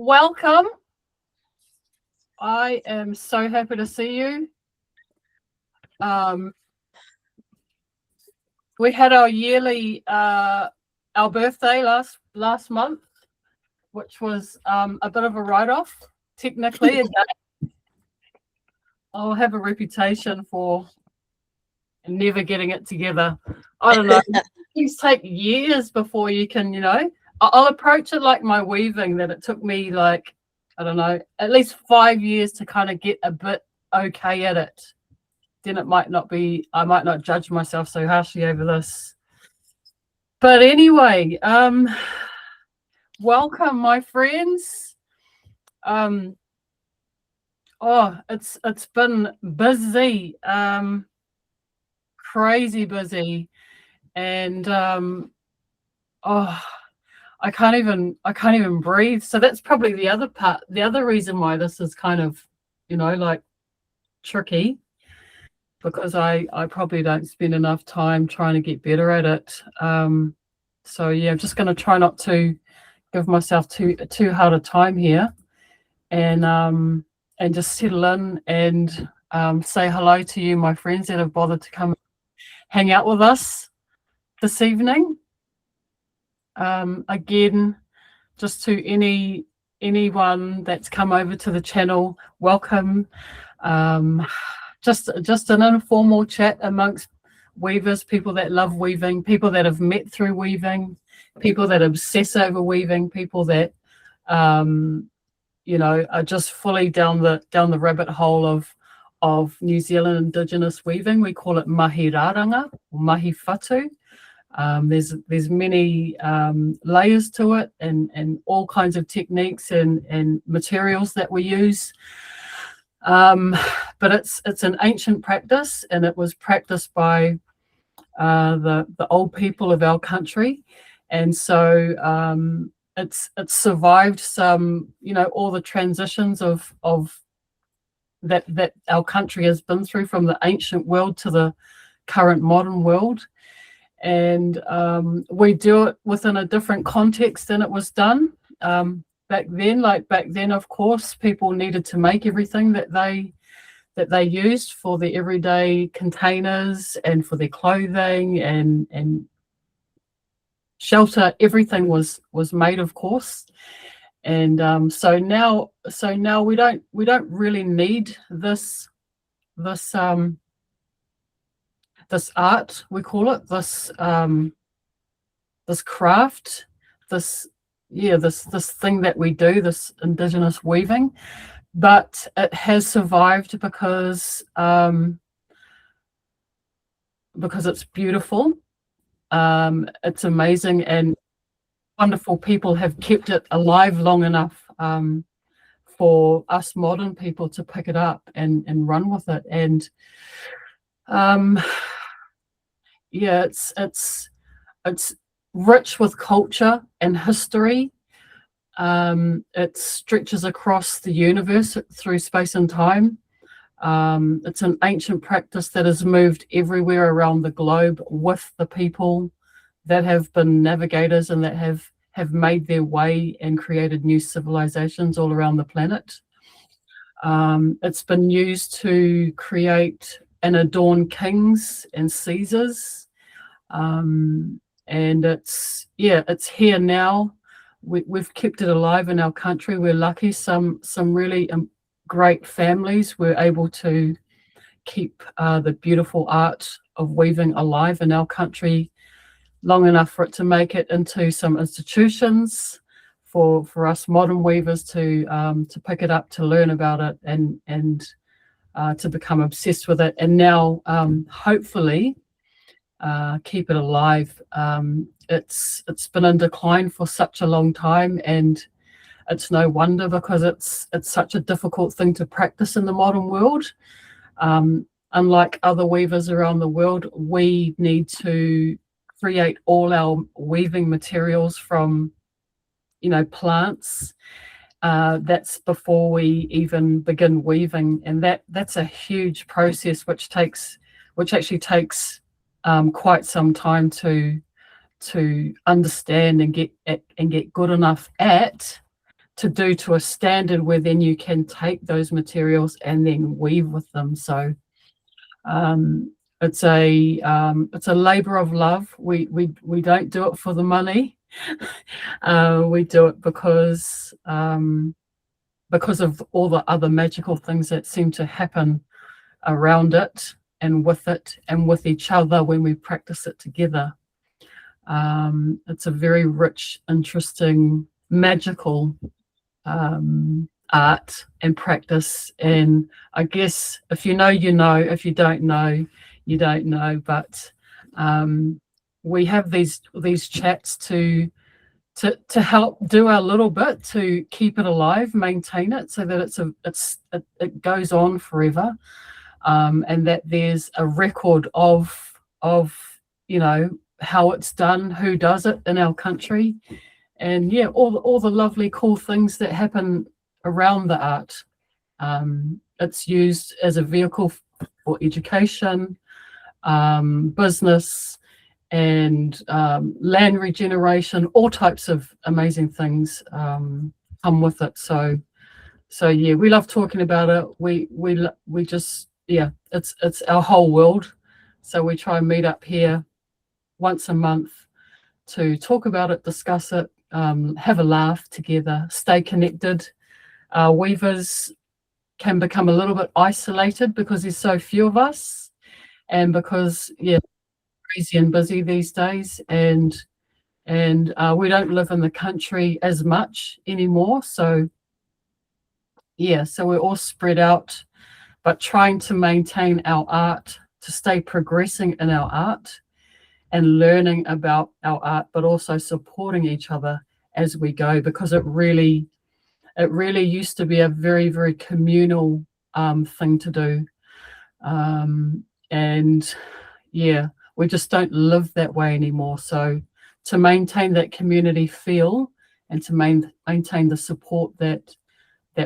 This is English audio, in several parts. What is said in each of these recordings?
welcome. I am so happy to see you. We had our yearly, our birthday last month, which was a bit of a write-off. Technically, again, I'll have a reputation for never getting it together. I don't know. Things take years before you can, I'll approach it like my weaving, that it took me like, I don't know, at least 5 years to kind of get a bit okay at it. Then it might not be, I might not judge myself so harshly over this. But anyway, welcome, my friends. It's been busy, crazy busy, and I can't even breathe. So that's probably the other part, the other reason why this is kind of, like tricky, because I probably don't spend enough time trying to get better at it. So yeah, I'm just going to try not to give myself too hard a time here, and just settle in and say hello to you, my friends that have bothered to come hang out with us this evening. Again, just to anyone that's come over to the channel, welcome. Just an informal chat amongst weavers, people that love weaving, people that have met through weaving, people that obsess over weaving, people that are just fully down the rabbit hole of New Zealand Indigenous weaving. We call it Mahiraranga or Mahiwhatu. There's many layers to it, and all kinds of techniques and materials that we use. But it's an ancient practice, and it was practiced by the old people of our country, and so it's survived some, all the transitions of that our country has been through, from the ancient world to the current modern world. And we do it within a different context than it was done back then. Back then, of course, people needed to make everything that they used for their everyday containers and for their clothing and shelter. Everything was made, of course. And so now we don't really need this art, we call it, this craft, this thing that we do, this Indigenous weaving. But it has survived because it's beautiful, it's amazing, and wonderful people have kept it alive long enough for us modern people to pick it up and run with it. And it's rich with culture and history. It stretches across the universe through space and time. It's an ancient practice that has moved everywhere around the globe with the people that have been navigators and that have made their way and created new civilizations all around the planet. It's been used to create and adorn kings and Caesars, and it's here now. We've kept it alive in our country. We're lucky. Some really great families were able to keep the beautiful art of weaving alive in our country long enough for it to make it into some institutions for us modern weavers to pick it up, to learn about it, and to become obsessed with it, and now hopefully keep it alive. It's been in decline for such a long time, and it's no wonder, because it's such a difficult thing to practice in the modern world. Unlike other weavers around the world, we need to create all our weaving materials from plants. That's before we even begin weaving, and that's a huge process which actually takes quite some time to understand and get good enough at, to do to a standard where then you can take those materials and then weave with them. So it's a labor of love. We don't do it for the money. We do it because of all the other magical things that seem to happen around it and with each other when we practice it together. It's a very rich, interesting, magical art and practice. And I guess if you know, you know. If you don't know, you don't know. But we have these chats to help do our little bit to keep it alive, maintain it, so that it goes on forever, and that there's a record of how it's done, who does it in our country, and all the lovely cool things that happen around the art. It's used as a vehicle for education, business, and land regeneration. All types of amazing things come with it. So yeah, we love talking about it. We just, it's our whole world. So we try and meet up here once a month to talk about it, discuss it, have a laugh together, stay connected. Weavers can become a little bit isolated because there's so few of us, and because crazy and busy these days, and we don't live in the country as much anymore. So we're all spread out, but trying to maintain our art, to stay progressing in our art and learning about our art, but also supporting each other as we go, because it really used to be a very, very communal thing to do. And we just don't live that way anymore. So to maintain that community feel and to maintain the support that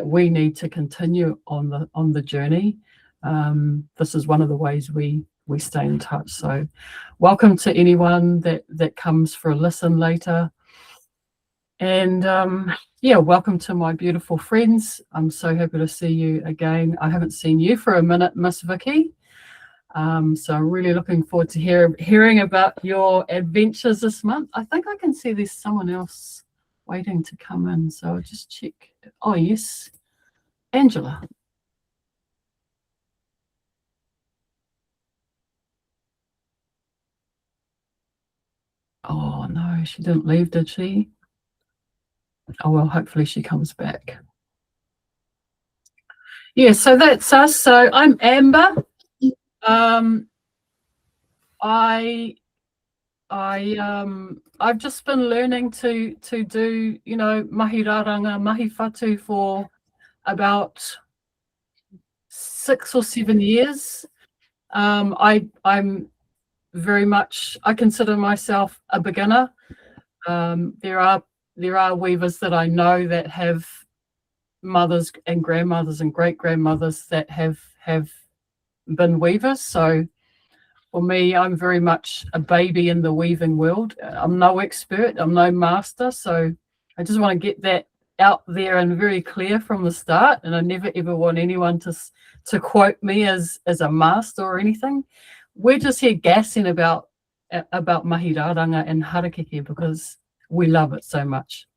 we need to continue on the journey, this is one of the ways we stay in touch. So welcome to anyone that comes for a listen later. And welcome to my beautiful friends. I'm so happy to see you again. I haven't seen you for a minute, Miss Vicki. So I'm really looking forward to hearing about your adventures this month. I think I can see there's someone else waiting to come in. So I'll just check. Oh, yes. Angela. Oh, no, she didn't leave, did she? Oh, well, hopefully she comes back. Yeah, so that's us. So I'm Amber. I've just been learning to do, Mahiraranga, Mahifatu for about 6 or 7 years. I'm very much, I consider myself a beginner. There are weavers that I know that have mothers and grandmothers and great grandmothers that have been weavers. So for me, I'm very much a baby in the weaving world. I'm no expert, I'm no master. So I just want to get that out there and very clear from the start. And I never ever want anyone to quote me as a master or anything. We're just here gassing about Mahiraranga and Harakeke because we love it so much.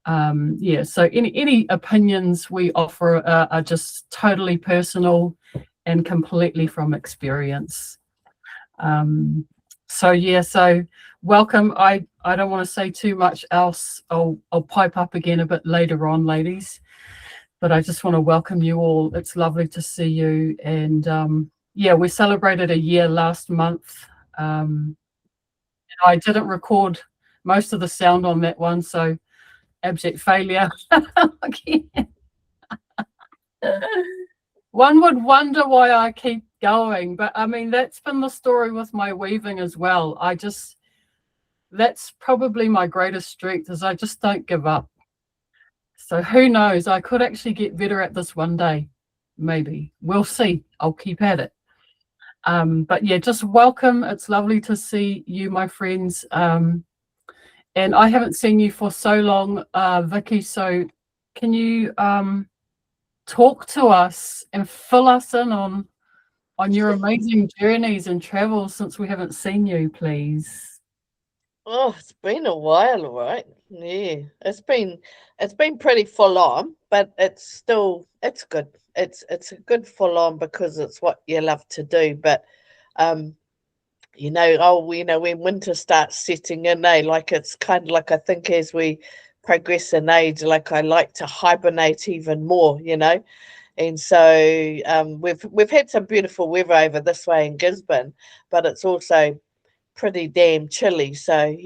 So any opinions we offer are just totally personal and completely from experience. So welcome. I don't want to say too much else. I'll pipe up again a bit later on, ladies, but I just want to welcome you all. It's lovely to see you. And we celebrated a year last month. I didn't record most of the sound on that one, so abject failure. One would wonder why I keep going, but I mean, that's been the story with my weaving as well. That's probably my greatest strength, is I just don't give up. So who knows, I could actually get better at this one day. Maybe. We'll see. I'll keep at it. But yeah, just welcome. It's lovely to see you, my friends. And I haven't seen you for so long, Vicki, so can you talk to us and fill us in on your amazing journeys and travels since we haven't seen you, please? Oh, it's been a while, all right. Yeah, it's been pretty full on, but it's good. It's a good full on because it's what you love to do. But um, when winter starts setting in, like it's kind of like I think as we progress in age, like I like to hibernate even more, And so we've had some beautiful weather over this way in Gisborne, but it's also pretty damn chilly. So,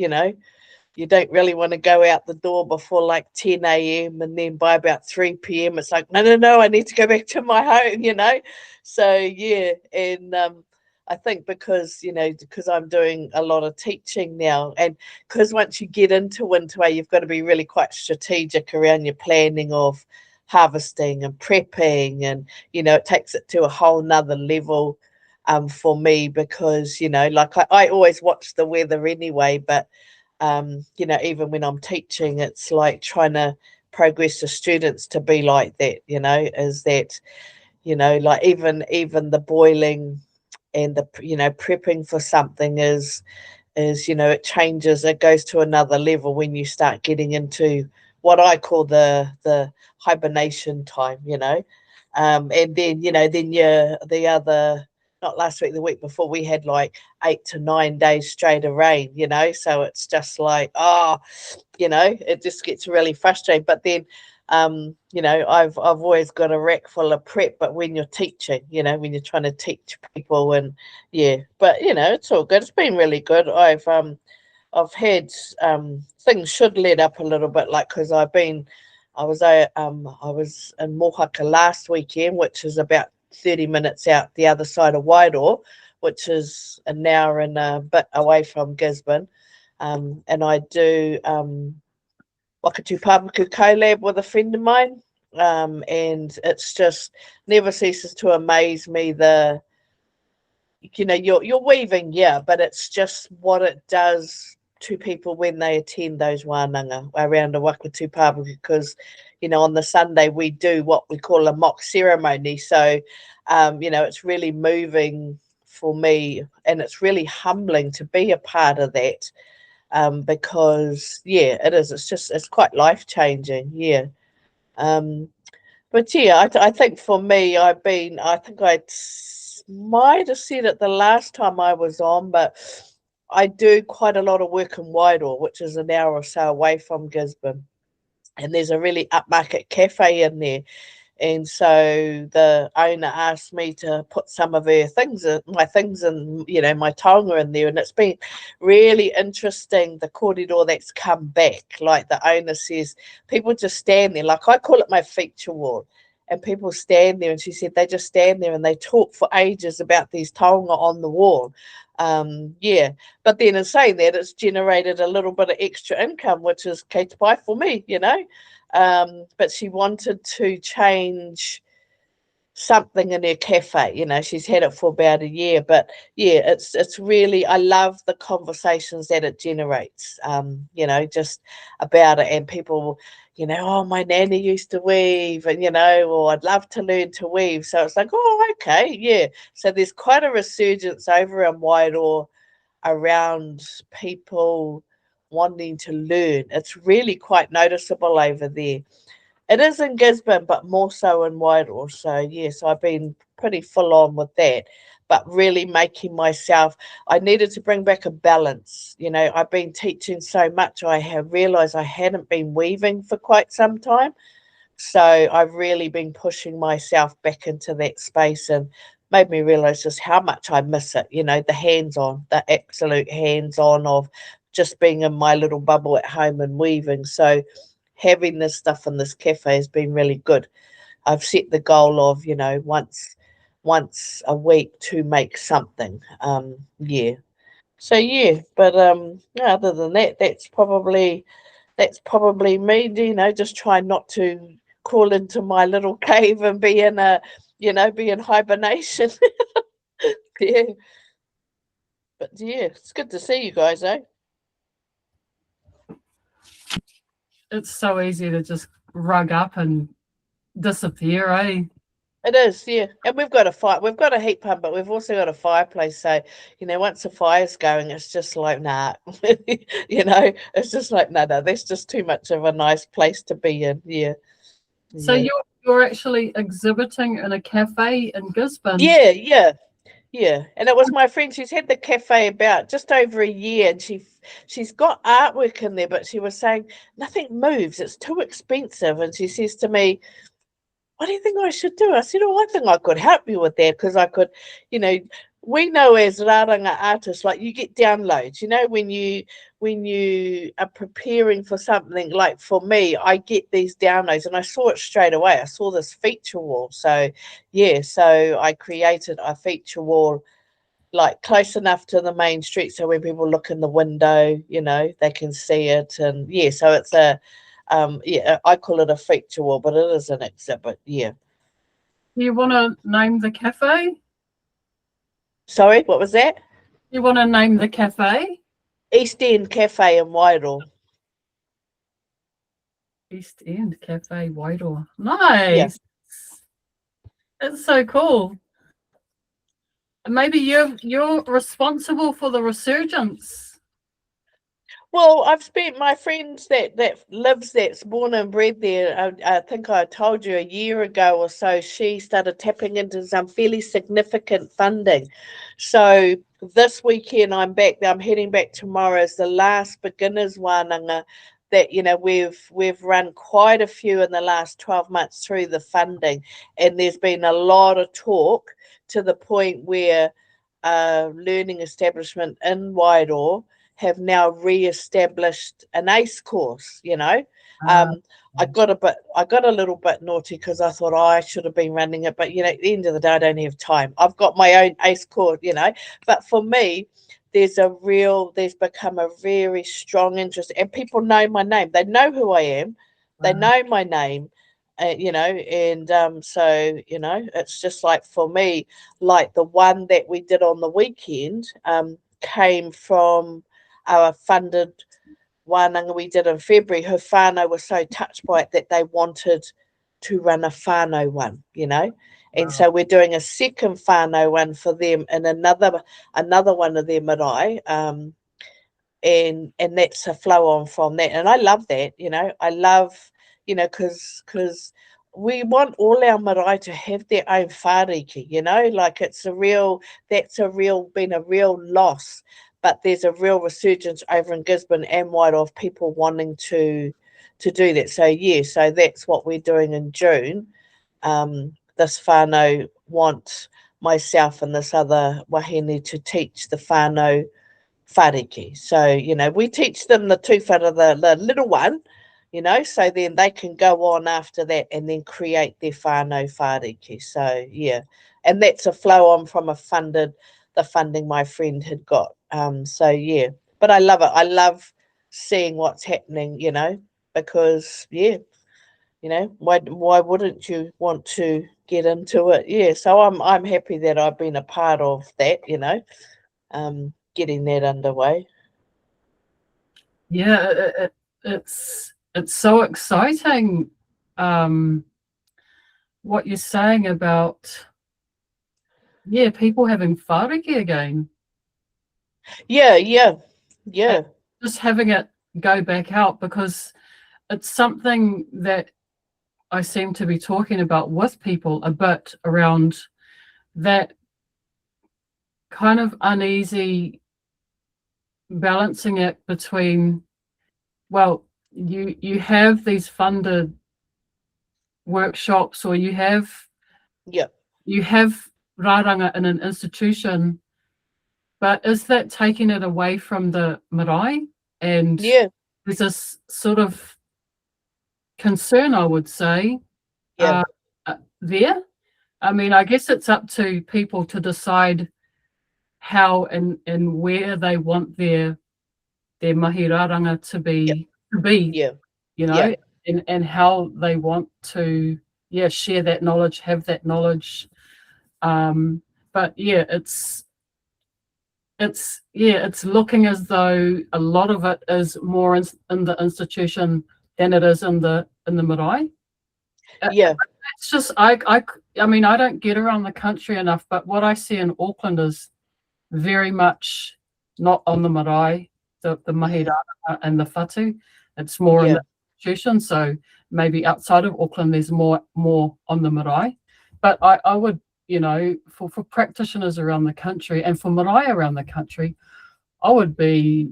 you don't really want to go out the door before like 10 a.m. and then by about 3 p.m. it's like, no, no, no, I need to go back to my home. So, yeah. And I think because I'm doing a lot of teaching now, and because once you get into winter, you've got to be really quite strategic around your planning of harvesting and prepping. And, it takes it to a whole nother level for me because, like I always watch the weather anyway, but even when I'm teaching, it's like trying to progress the students to be like that, is that, like even the boiling and the, prepping for something is, it changes, it goes to another level when you start getting into what I call the hibernation time, and then, then you're the other, not last week, the week before, we had like 8 to 9 days straight of rain, so it's just like, it just gets really frustrating. But then, I've always got a rack full of prep, but when you're teaching, when you're trying to teach people, and yeah, but it's all good. It's been really good. I've had things should let up a little bit, like because I was in Mohaka last weekend, which is about 30 minutes out the other side of Wairoa, which is an hour and a bit away from Gisborne. And I do Wakatu Papaku collab with a friend of mine. And it's just never ceases to amaze me you're weaving, yeah, but it's just what it does to people when they attend those wānanga around a Wakatu Papaku, because on the Sunday we do what we call a mock ceremony. So it's really moving for me, and it's really humbling to be a part of that, because yeah, it is, it's quite life-changing, yeah. um but yeah, I think for me, I think might have said it the last time I was on, but I do quite a lot of work in Wairoa, which is an hour or so away from Gisborne. And there's a really upmarket cafe in there. And so the owner asked me to put some of my things and my taonga in there, and it's been really interesting, the corridor that's come back. Like the owner says, people just stand there, like I call it my feature wall, and people stand there, and she said they just stand there and they talk for ages about these taonga on the wall. Yeah, but then in saying that, it's generated a little bit of extra income, which is kei te pai for me. But she wanted to change something in her cafe. She's had it for about a year, but yeah, it's really, I love the conversations that it generates. Just about it, and people, oh, my nanny used to weave, and or I'd love to learn to weave. So it's like, oh, okay, yeah. So there's quite a resurgence over in Wairoa around people wanting to learn. It's really quite noticeable over there. It is in Gisborne, but more so in Wairoa. So yes, I've been pretty full on with that, but really making myself. I needed to bring back a balance. I've been teaching so much. I have realised I hadn't been weaving for quite some time. So I've really been pushing myself back into that space, and made me realize just how much I miss it. The hands-on, the absolute hands-on of just being in my little bubble at home and weaving. So having this stuff in this cafe has been really good. I've set the goal of, once a week to make something. Yeah. So yeah, but other than that, that's probably me, just trying not to crawl into my little cave and be in hibernation. Yeah. But yeah, it's good to see you guys, eh? It's so easy to just rug up and disappear, eh? It is, yeah. And we've got a heat pump, but we've also got a fireplace. So, once the fire's going, it's just like, nah, it's just like, no, that's just too much of a nice place to be in. Yeah. So Yeah. you're actually exhibiting in a cafe in Gisborne. Yeah, yeah. Yeah, and it was my friend. She's had the cafe about just over a year, and she's got artwork in there, but she was saying nothing moves. It's too expensive, and she says to me, "What do you think I should do?" I said, "Oh, I think I could help you with that because I could, you know, we know as raranga artists, like you get downloads. When you are preparing for something, like for me, I get these downloads, and I saw it straight away. I saw this feature wall, so yeah, so I created a feature wall like close enough to the main street so when people look in the window, they can see it. And yeah, so it's I call it a feature wall, but it is an exhibit. Yeah. Do you want to name the cafe? Sorry, what was that? You want to name the cafe? East End Cafe in Wairoa. East End Cafe, Wairoa. Yeah. Nice. It's so cool. Maybe you're responsible for the resurgence. Well, I've spent my friends that's born and bred there. I think I told you a year ago or so. She started tapping into some fairly significant funding. So this weekend I'm back. I'm heading back tomorrow as the last beginners wānanga that we've run quite a few in the last 12 months through the funding, and there's been a lot of talk to the point where learning establishment in Wairoa have now re-established an ACE course. I got a little bit naughty because I thought, I should have been running it, but at the end of the day I don't have time. I've got my own ACE course, but for me there's become a very strong interest, and people know my name. They know who I am. They know my name. So it's just like, for me, like the one that we did on the weekend came from our funded wānanga we did in February. Her whānau was so touched by it that they wanted to run a whānau one, and so we're doing a second whānau one for them in another one of their marae, and that's a flow on from that. And I love that. I love, because we want all our marae to have their own whāriki, like been a real loss. But there's a real resurgence over in Gisborne and Wairoa of people wanting to do that. So yeah, so that's what we're doing in June. This whānau wants myself and this other wahine to teach the whānau whāriki. So, we teach them the tūwhara, the little one, so then they can go on after that and then create their whānau whāriki. So yeah, and that's a flow on from the funding my friend had got. So yeah, but I love it. I love seeing what's happening, because yeah, why wouldn't you want to get into it? Yeah, so I'm happy that I've been a part of that, getting that underway. Yeah, it's so exciting. What you're saying about people having whāriki again. Yeah. And just having it go back out, because it's something that I seem to be talking about with people a bit, around that kind of uneasy balancing it between, well, you have these funded workshops, or you have rāranga in an institution, but is that taking it away from the marae? And there's this sort of concern, I would say, there. I mean, I guess it's up to people to decide how and where they want their mahiraranga to be, and how they want to share that knowledge, have that knowledge. But yeah, it's looking as though a lot of it is more in the institution than it is in the in the marae. Yeah. It's just I mean, I don't get around the country enough, but what I see in Auckland is very much not on the marae, the Mahiranga and the whatu. It's more in the institution. So maybe outside of Auckland, there's more on the marae. But I would, for practitioners around the country and for marae around the country, I would be,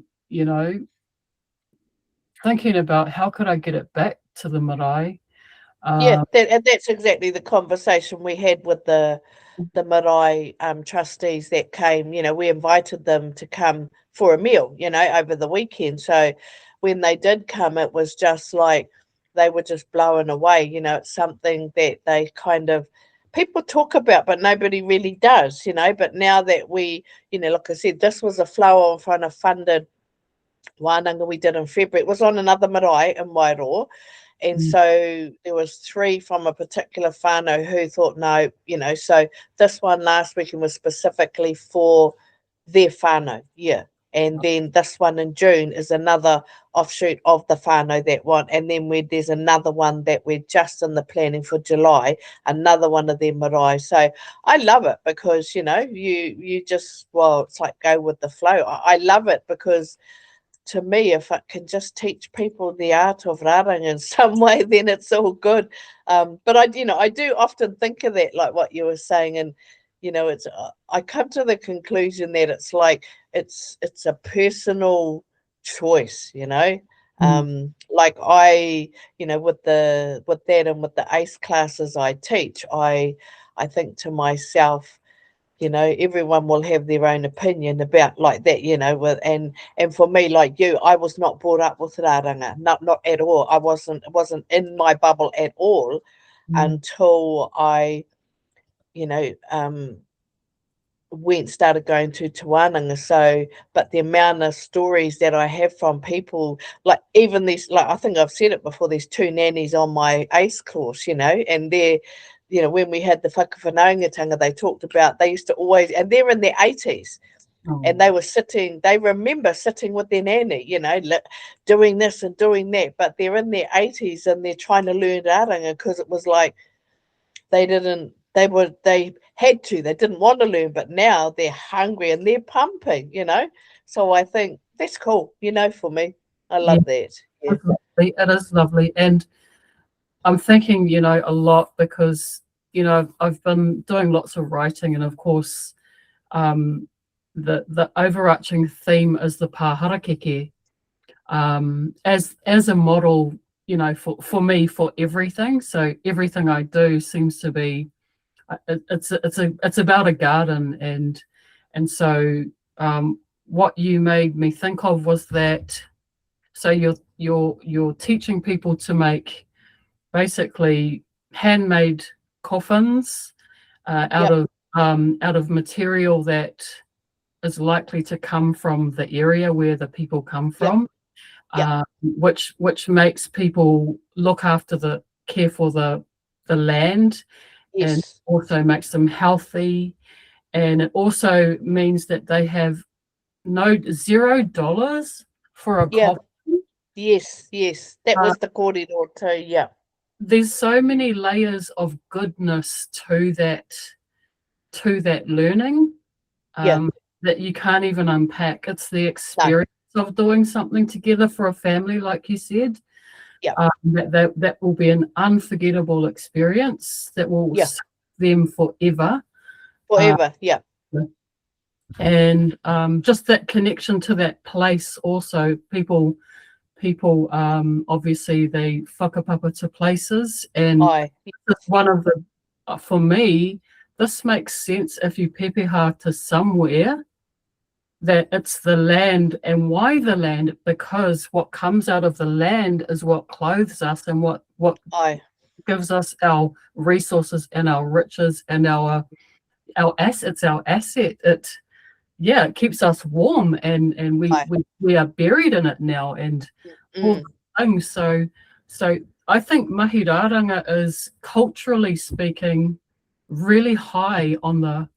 thinking about how could I get it back to the marae. And that's exactly the conversation we had with the marae trustees that came. We invited them to come for a meal, over the weekend. So when they did come, it was just like they were just blown away. It's something that they kind of people talk about, but nobody really does. But now that we, like I said, this was a flow on front of funded wānanga we did in February. It was on another marae in Wairoa. And so there was 3 from a particular whānau who thought, no, so this one last weekend was specifically for their whānau, And then this one in June is another offshoot of the whānau that one. And then there's another one that we're just in the planning for July, another one of their marae. So I love it because, you just, it's like go with the flow. I love it because to me, if it can just teach people the art of raranga in some way, then it's all good. But I do often think of that, like what you were saying, and it's I come to the conclusion that it's like it's a personal choice, like I, with that and with the ACE classes I teach, I think to myself, everyone will have their own opinion about like that, and for me, like you, I was not brought up with raranga, not at all. It wasn't in my bubble at all until I, started going to Tawananga. So, but the amount of stories that I have from people, like even these, like I think I've said it before, there's 2 nannies on my ACE course, and they're, when we had the whakawhanaungatanga, they talked about, they used to always, and they're in their 80s, and they remember sitting with their nanny, doing this and doing that, but they're in their 80s and they're trying to learn raranga because it was like they didn't, they had to, they didn't want to learn, but now they're hungry and they're pumping, So I think that's cool, for me. I love that. Yeah. It is lovely. And I'm thinking, a lot because, I've been doing lots of writing, and of course, the overarching theme is the Harakeke, as a model, for me, for everything. So everything I do seems to be, it's about a garden, and so what you made me think of was that, so you're teaching people to make basically handmade coffins out of material that is likely to come from the area where the people come from, which makes people look after care for the land, and also makes them healthy, and it also means that they have $0 for a coffin. Yes, that was the corridor too. There's so many layers of goodness to that learning that you can't even unpack. It's the experience of doing something together for a family, like you said. That will be an unforgettable experience that will serve them forever. And just that connection to that place. Also, people obviously they whakapapa to places, and one of the, for me, this makes sense if you pepeha to somewhere, that it's the land. And why the land? Because what comes out of the land is what clothes us, and what gives us our resources and our riches and our assets, our asset. It keeps us warm, and we are buried in it now, and all things. So I think Mahiranga is, culturally speaking, really high on the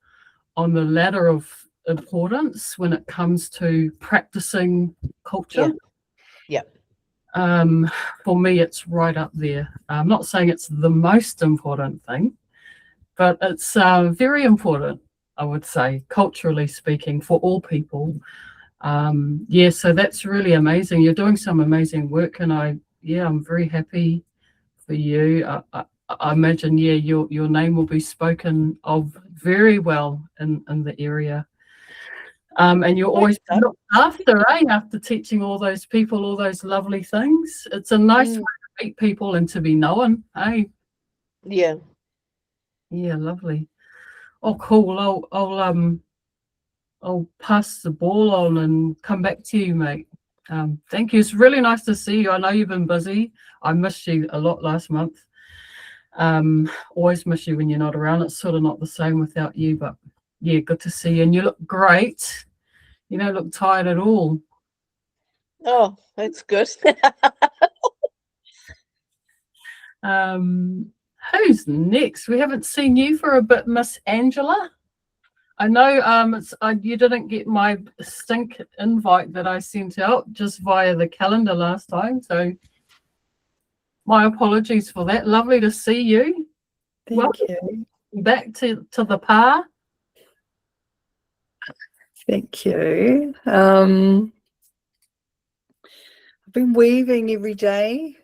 ladder of importance when it comes to practicing culture. For me, it's right up there. I'm not saying it's the most important thing, but it's very important, I would say, culturally speaking, for all people. Yeah, so that's really amazing. You're doing some amazing work, and I'm very happy for you. I imagine, yeah, your name will be spoken of very well in the area. And you're always looked after, after teaching all those people all those lovely things. It's a nice way to meet people and to be known, eh? Yeah. Yeah, lovely. Oh, cool. I'll pass the ball on and come back to you, mate. Thank you. It's really nice to see you. I know you've been busy. I missed you a lot last month. Always miss you when you're not around. It's sort of not the same without you, but yeah, good to see you. And you look great. You don't look tired at all. Oh, that's good. Who's next? We haven't seen you for a bit, Miss Angela. I know you didn't get my stink invite that I sent out just via the calendar last time, so my apologies for that. Lovely to see you. Thank you. Back to the par. Thank you. I've been weaving every day.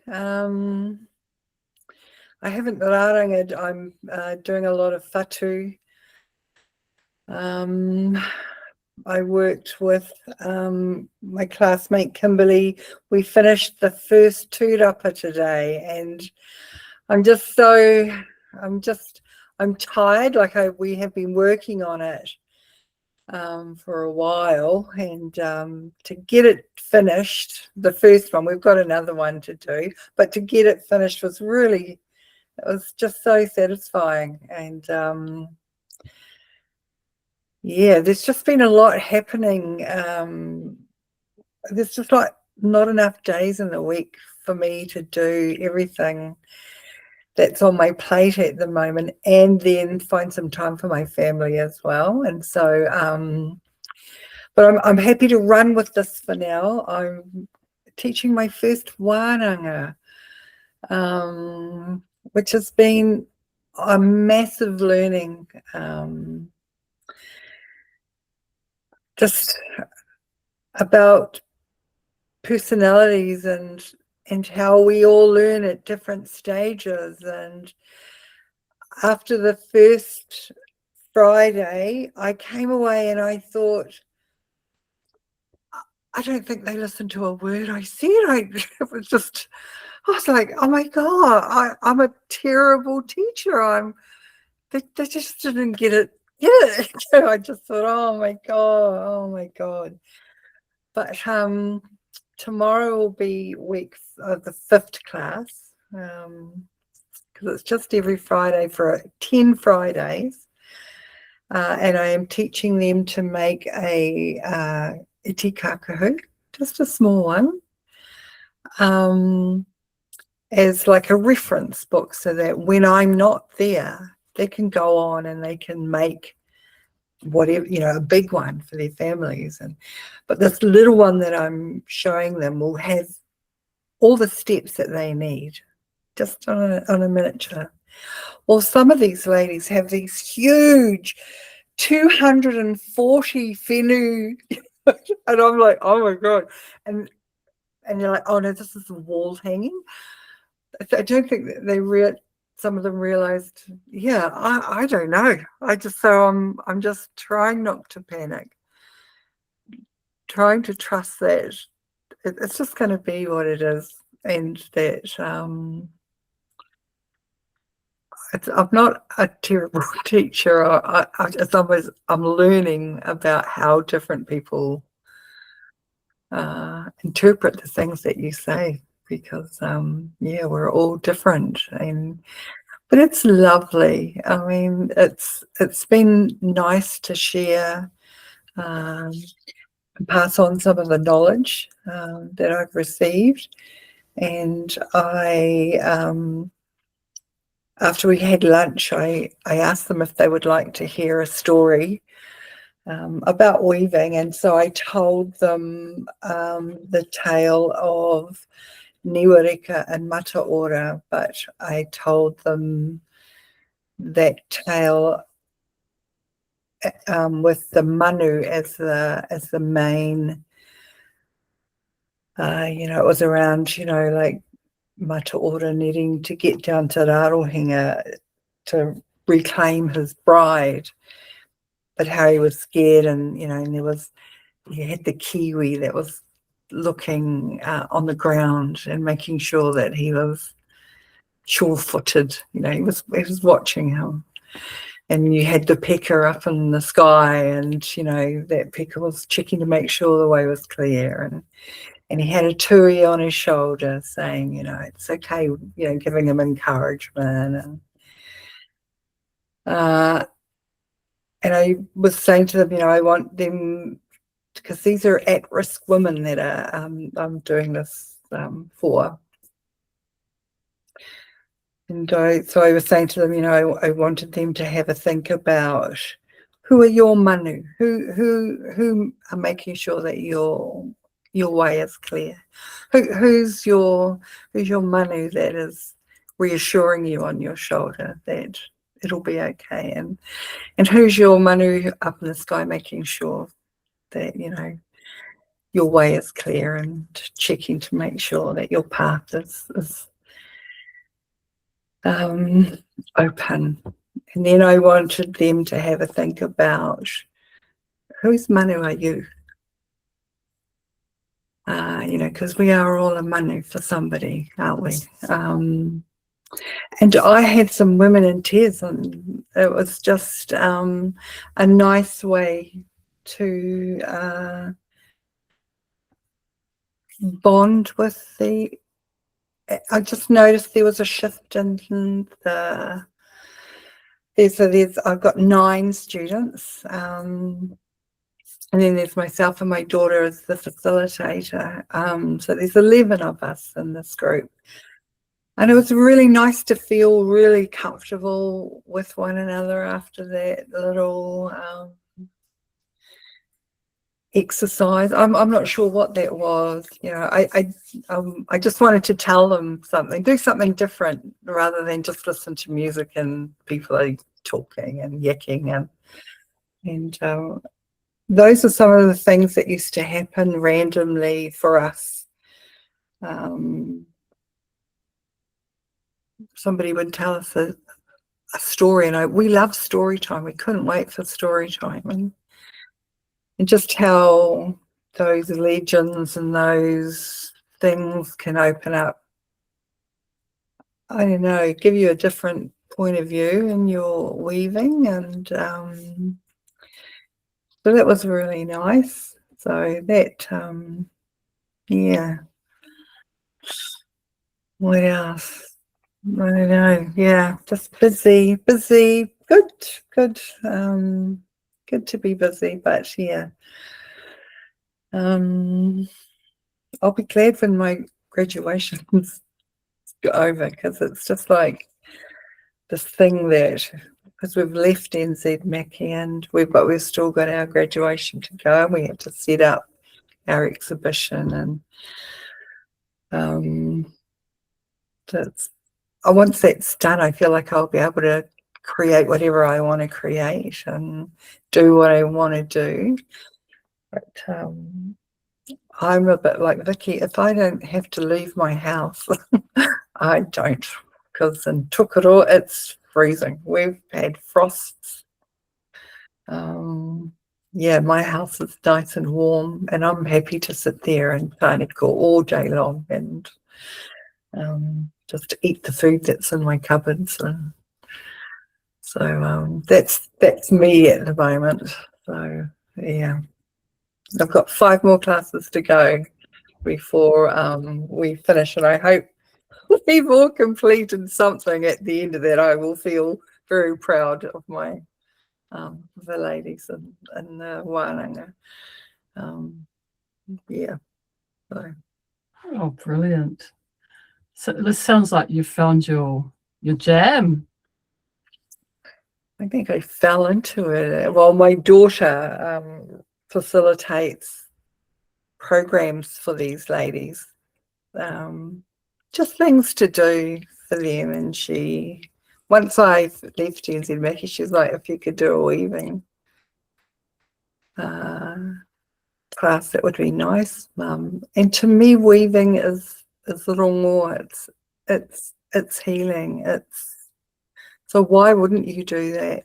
I haven't rāranga. I'm doing a lot of whatu. I worked with my classmate Kimberly. We finished the first tūrapa today, and I'm tired. We have been working on it for a while, and to get it finished, the first one, we've got another one to do, but to get it finished was just so satisfying. And yeah, there's just been a lot happening. There's just not enough days in the week for me to do everything that's on my plate at the moment, and then find some time for my family as well. And so, but I'm happy to run with this for now. I'm teaching my first wānanga, which has been a massive learning. Just about personalities and how we all learn at different stages. And after the first Friday, I came away and I thought, I don't think they listened to a word I said. I was like, oh my God, I'm a terrible teacher. They just didn't get it. Yeah, I just thought, oh my God. But tomorrow will be week of the 5th class, because it's just every Friday for 10 Fridays, and I am teaching them to make a iti kakahu, just a small one, as like a reference book, so that when I'm not there, they can go on and they can make whatever, a big one for their families. But this little one that I'm showing them will have all the steps that they need, just on a miniature. Well, some of these ladies have these huge 240 whenua, and I'm like, oh my God. And you're like, oh no, this is the wall hanging. I don't think that some of them realized, yeah, I don't know. I'm just trying not to panic, trying to trust that it's just going to be what it is, and that I'm not a terrible teacher. I'm learning about how different people interpret the things that you say, because we're all different. But it's lovely. I mean, it's been nice to share and pass on some of the knowledge that I've received. And after we had lunch, I asked them if they would like to hear a story about weaving. And so I told them the tale of Niwarika and Mataora, but I told them that tale with the Manu as the main. It was around, like Mataora needing to get down to Rarohenga to reclaim his bride, but how he was scared, and and he had the kiwi that was looking on the ground and making sure that he was sure-footed. He was watching him, and you had the pecker up in the sky, and that pecker was checking to make sure the way was clear, and he had a tui on his shoulder saying, it's okay, giving him encouragement. And I was saying to them, I want them, because these are at-risk women that I'm doing this for. And so I was saying to them, I wanted them to have a think about who are your manu, who are making sure that your way is clear. Who's your manu that is reassuring you on your shoulder that it'll be okay, and who's your manu up in the sky making sure that your way is clear, and checking to make sure that your path is open. And then I wanted them to have a think about whose manu are you? Because we are all a manu for somebody, aren't we? And I had some women in tears, and it was just a nice way to bond with I just noticed there was a shift in I've got 9 students, and then there's myself and my daughter as the facilitator. So there's 11 of us in this group. And it was really nice to feel really comfortable with one another after that little exercise. I'm not sure what that was. I just wanted to tell them something, do something different rather than just listen to music and people are talking and yakking, and those are some of the things that used to happen randomly for us. Somebody would tell us a story, and we love story time. We couldn't wait for story time, and just how those legends and those things can open up, I don't know, give you a different point of view in your weaving, and so that was really nice. So that, yeah. What else? I don't know. Yeah, just busy. Good. Good to be busy, but yeah. I'll be glad when my graduation's over, because it's just like this thing that, because we've left NZ Mackie and we've still got our graduation to go. We had to set up our exhibition, and once that's done, I feel like I'll be able to create whatever I want to create and do what I want to do. But I'm a bit like Vicki. If I don't have to leave my house, I don't, because in Tukaro it's freezing. We've had frosts. Yeah, my house is nice and warm, and I'm happy to sit there and go all day long and just eat the food that's in my cupboards. So that's me at the moment. So yeah, I've got 5 more classes to go before we finish, and I hope we've all completed something at the end of that. I will feel very proud of my the ladies and the wānanga. Yeah. So. Oh, brilliant. So this sounds like you found your jam. I think I fell into it. Well, my daughter facilitates programs for these ladies. just things to do for them. And she, once I left her and said, Mackie, she's like, if you could do a weaving class, that would be nice, Mum. And to me, weaving is a little more. It's healing. So why wouldn't you do that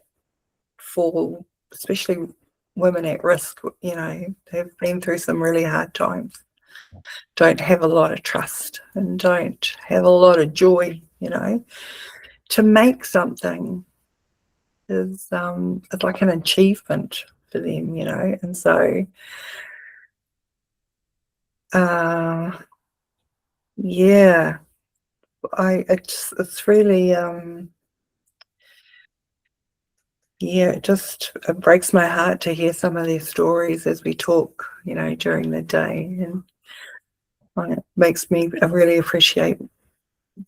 for, especially women at risk? You know, they've been through some really hard times, don't have a lot of trust, and don't have a lot of joy. You know, to make something is it's like an achievement for them. You know, and so. Yeah, it's really yeah, it breaks my heart to hear some of their stories as we talk, you know, during the day, and it makes me really appreciate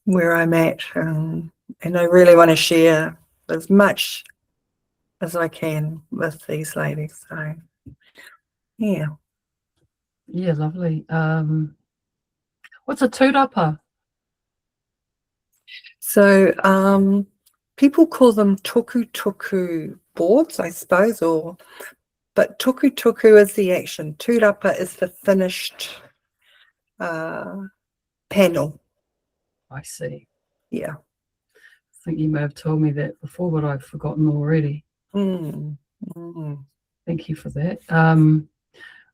where I'm at, and I really want to share as much as I can with these ladies. So yeah. Yeah, lovely. What's a tūrapa? So people call them tuku boards, I suppose, but tuku is the action. Tūrapa is the finished panel. I see. Yeah. I think you may have told me that before, but I've forgotten already. Mm. Thank you for that.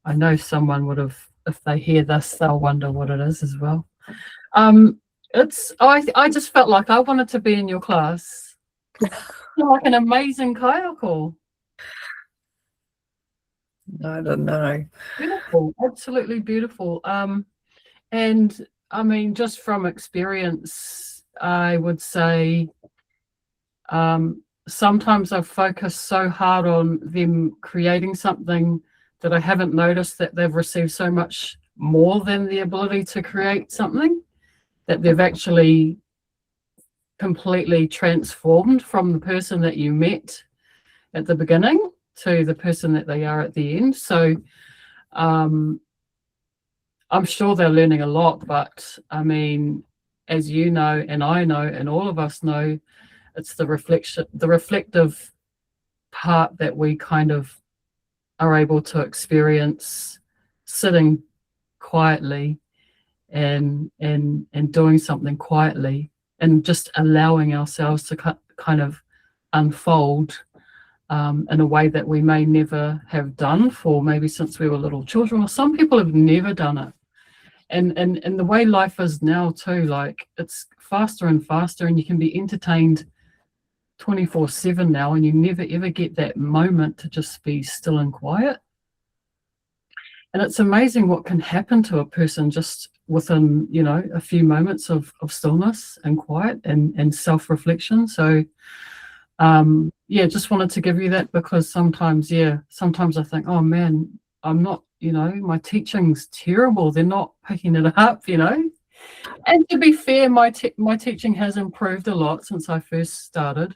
I know someone would have, if they hear this, they'll wonder what it is as well. I just felt like I wanted to be in your class. You're like an amazing kaiako. I don't know. Beautiful, absolutely beautiful. And I mean, just from experience, I would say sometimes I focus so hard on them creating something that I haven't noticed that they've received so much more than the ability to create something, that they've actually completely transformed from the person that you met at the beginning to the person that they are at the end. So I'm sure they're learning a lot, but I mean, as you know, and I know, and all of us know, it's the reflective part that we kind of are able to experience sitting quietly and doing something quietly and just allowing ourselves to kind of unfold in a way that we may never have done for maybe since we were little children, or some people have never done it. And the way life is now too, like it's faster and faster, and you can be entertained 24/7 now, and you never ever get that moment to just be still and quiet. And it's amazing what can happen to a person just within, you know, a few moments of stillness and quiet and self-reflection. So yeah, just wanted to give you that, because sometimes I think, oh man, I'm not, you know, my teaching's terrible, they're not picking it up, you know. And to be fair, my teaching has improved a lot since I first started.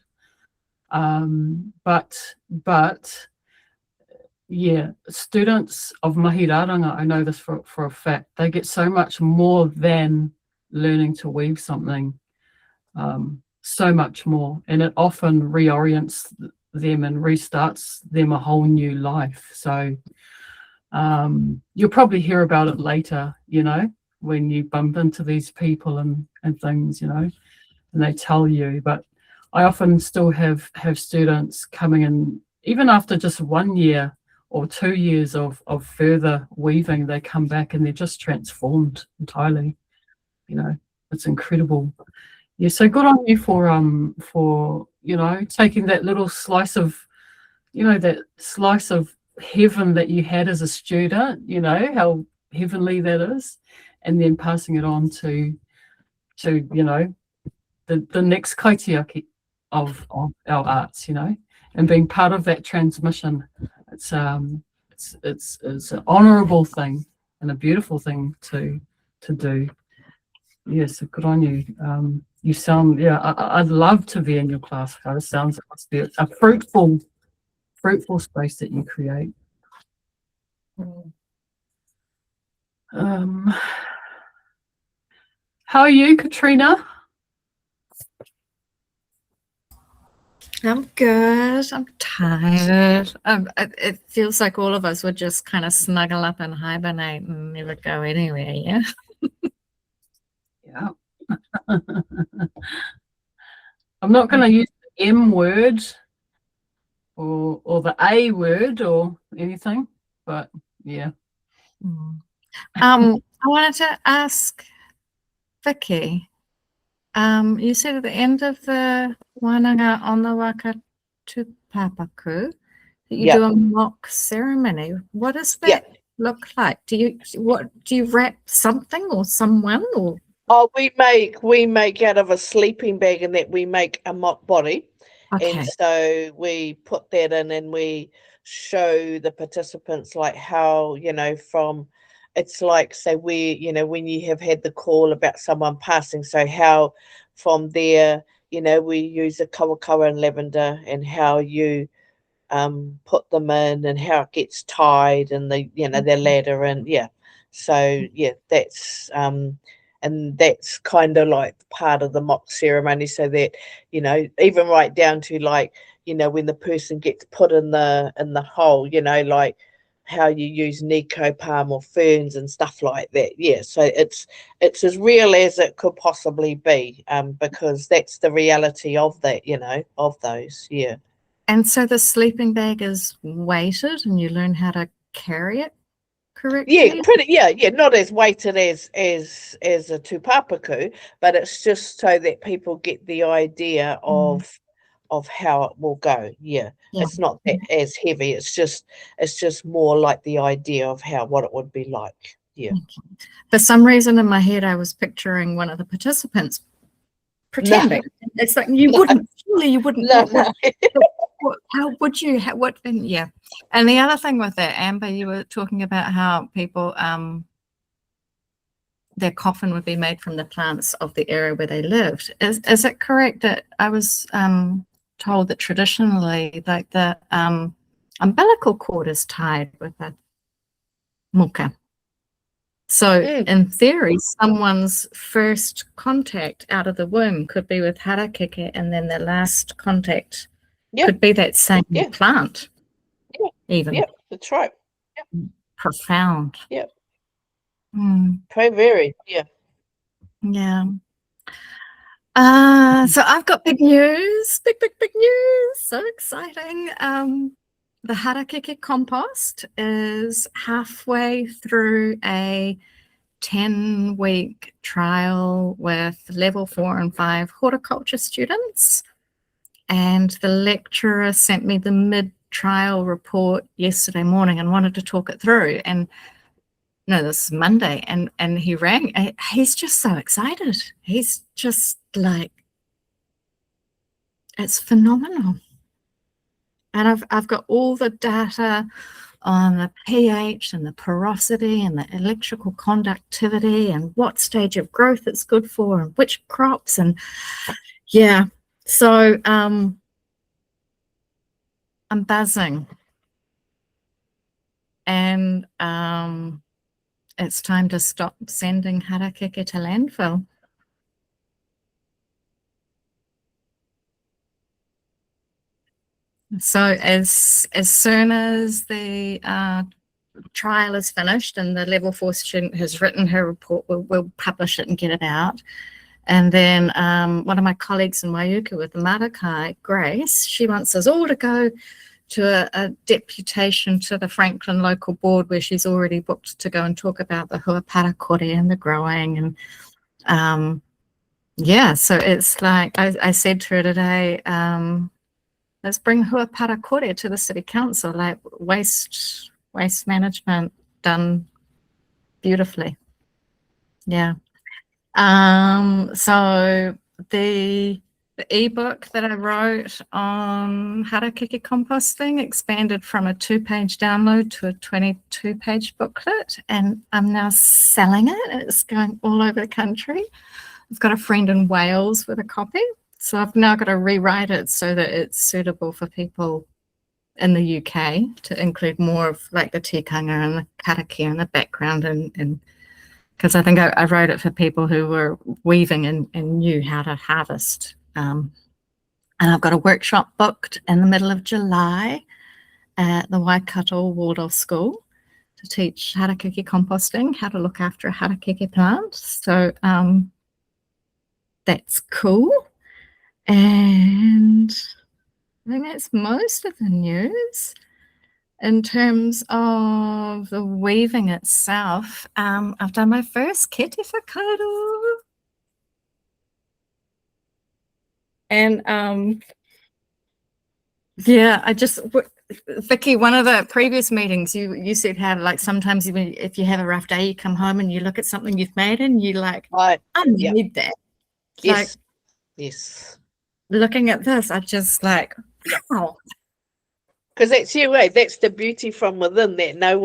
But yeah, students of Mahiraranga, I know this for a fact, they get so much more than learning to weave something, so much more, and it often reorients them and restarts them a whole new life. So you'll probably hear about it later, you know, when you bump into these people and things, you know, and they tell you. But I often still have students coming in, even after just 1 year or 2 years of further weaving, they come back and they're just transformed entirely. You know, it's incredible. Yeah, so good on you for you know, taking that little slice of, you know, that slice of heaven that you had as a student, you know, how heavenly that is, and then passing it on to you know, the next kaitiaki of our arts, you know, and being part of that transmission. It's an honourable thing and a beautiful thing to do. Yes, so good on you. You sound, yeah, I'd love to be in your class. It sounds, it must be a fruitful space that you create. How are you, Katrina? I'm good. I'm tired. It feels like all of us would just kind of snuggle up and hibernate and never go anywhere. Yeah. Yeah. I'm not going to use the M word or the A word or anything, but yeah. I wanted to ask Vicki. You said at the end of the Wananga on the Waka Tupapaku that you Yep. do a mock ceremony. What does that Yep. look like? Do you wrap something or someone or? Oh, we make out of a sleeping bag, and that we make a mock body. Okay. And so we put that in and we show the participants like how, from it's like, say, when you have had the call about someone passing, so how from there, we use the kawakawa and lavender, and how you put them in and how it gets tied, and their ladder, and so that's and that's kind of like part of the mock ceremony, so that even right down to like when the person gets put in the hole, like how you use Nico palm or ferns and stuff like that. So it's as real as it could possibly be, because that's the reality of that, of those. And so the sleeping bag is weighted and you learn how to carry it correctly? Not as weighted as a tupapaku, but it's just so that people get the idea of how it will go. It's not that as heavy, it's just more like the idea of what it would be like. For some reason in my head I was picturing one of the participants pretending. No. It's like surely you wouldn't. No. How would you? And the other thing with that, Amber, you were talking about how people, their coffin would be made from the plants of the area where they lived. Is it correct that I was told that traditionally, like the umbilical cord is tied with a muka? So in theory, someone's first contact out of the womb could be with Harakeke, and then their last contact could be that same plant. Even. That's right. Profound. Very. Yeah. So I've got big news. Big news. So exciting. The Harakeke compost is halfway through a 10-week trial with level 4 and 5 horticulture students. And the lecturer sent me the mid-trial report yesterday morning and wanted to talk it through. And no, this is Monday. And he rang. He's just so excited. He's just like, it's phenomenal. And I've got all the data on the pH and the porosity and the electrical conductivity and what stage of growth it's good for and which crops. And so I'm buzzing. And it's time to stop sending Harakeke to landfill. So as soon as the trial is finished and the level 4 student has written her report, we'll publish it and get it out. And then one of my colleagues in Waiuku with the Marae, Grace, she wants us all to go to a deputation to the Franklin local board, where she's already booked to go and talk about the huaparakore and the growing. And so it's like I said to her today, let's bring huaparakore to the city council, like waste management done beautifully. So the ebook that I wrote on Harakeke composting expanded from a 2-page download to a 22-page booklet, and I'm now selling it. It's going all over the country. I've got a friend in Wales with a copy, so I've now got to rewrite it so that it's suitable for people in the UK, to include more of like the tikanga and the karakia in the background, and because I think I wrote it for people who were weaving and knew how to harvest. And I've got a workshop booked in the middle of July at the Waikato Waldorf School to teach Harakeke composting, how to look after a Harakeke plant. So that's cool. And I think that's most of the news. In terms of the weaving itself, I've done my first kete whakaaro. And yeah, Vicki, one of the previous meetings, you said how like sometimes even if you have a rough day, you come home and you look at something you've made and you like, I need that. Yes. Like, Yes. looking at this, I just like, wow. Because that's that's the beauty from within that no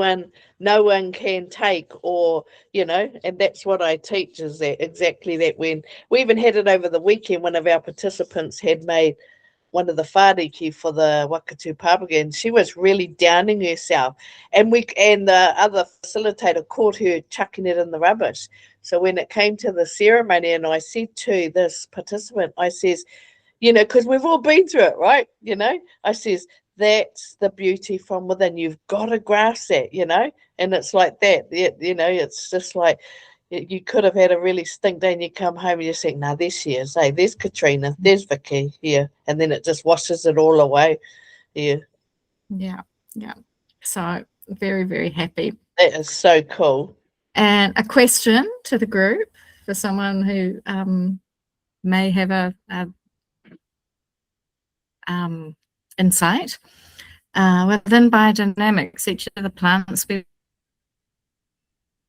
one can take, or and that's what I teach, is that exactly that. When we even had it over the weekend, one of our participants had made one of the whāriki for the Wakatu Pāpaka, and she was really downing herself, and the other facilitator caught her chucking it in the rubbish. So when it came to the ceremony, and I said to this participant, I says, because we've all been through it, right? I says, that's the beauty from within. You've got to grasp that, and it's like that. It's just like you could have had a really stink day and you come home and you think, no, there she is. Hey, there's Katrina, there's Vicki here. And then it just washes it all away. Yeah. Yeah. So very, very happy. That is so cool. And a question to the group for someone who may have a insight. Within biodynamics, each of the plants be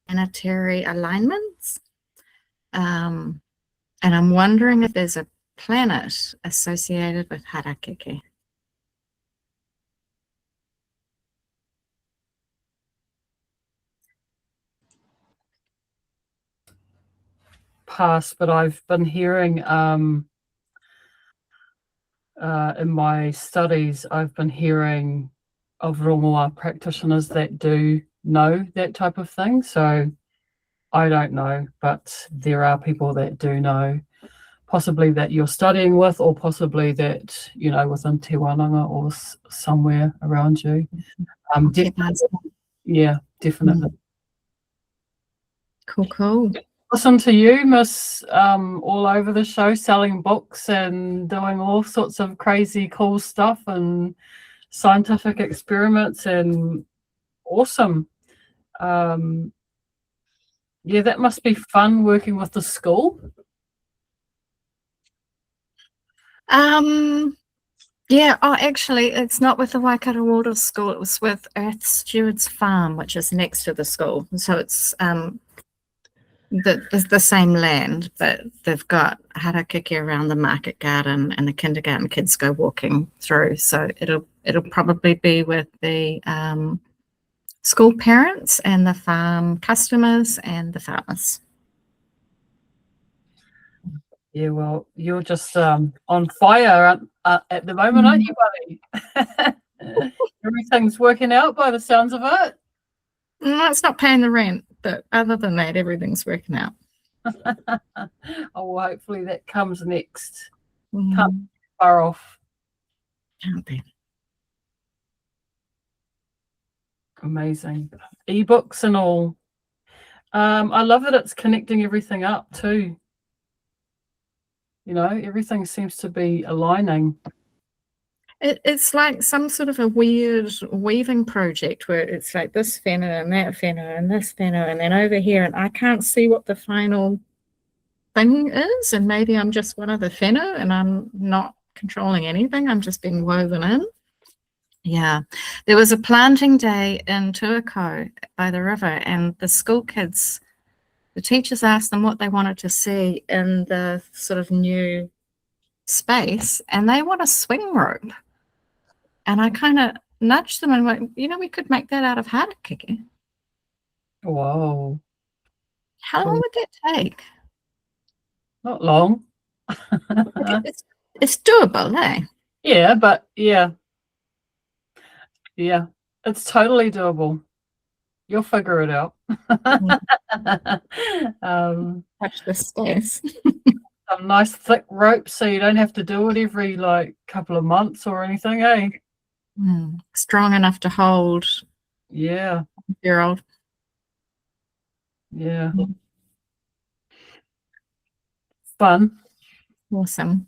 planetary alignments. And I'm wondering if there's a planet associated with Harakeke. Pass, but I've been hearing in my studies, I've been hearing of rongoa practitioners that do know that type of thing. So I don't know, but there are people that do know, possibly that you're studying with, or possibly that, within Te Wananga or somewhere around you. Yeah, definitely. Cool. Listen to you, Miss, all over the show, selling books and doing all sorts of crazy cool stuff and scientific experiments, and awesome. Yeah, that must be fun working with the school. Yeah, actually, it's not with the Waikato Waldorf School. It was with Earth Stewards Farm, which is next to the school. So it's the same land, but they've got Harakeke around the market garden, and the kindergarten kids go walking through. So it'll probably be with the school parents and the farm customers and the farmers. Yeah, well, you're just on fire at the moment, aren't you, buddy? Everything's working out by the sounds of it. No, it's not paying the rent, but other than that, everything's working out. Oh, well, hopefully that comes next. Mm. Can't be far off. Can't be. Amazing. Ebooks and all. I love that it's connecting everything up too. Everything seems to be aligning. It's like some sort of a weird weaving project where it's like this fenner and that fenner and this fenner, and then over here, and I can't see what the final thing is, and maybe I'm just one of the fenner and I'm not controlling anything, I'm just being woven in. Yeah, there was a planting day in Tuakau by the river, and the school kids, the teachers asked them what they wanted to see in the sort of new space, and they want a swing rope. And I kind of nudged them and went, we could make that out of Harakeke. Whoa. How long would that take? Not long. It's doable, eh? Yeah, but yeah, it's totally doable. You'll figure it out. Watch the stairs. Some nice thick rope so you don't have to do it every like couple of months or anything, eh? Strong enough to hold Yeah, year old. yeah. Fun. Awesome.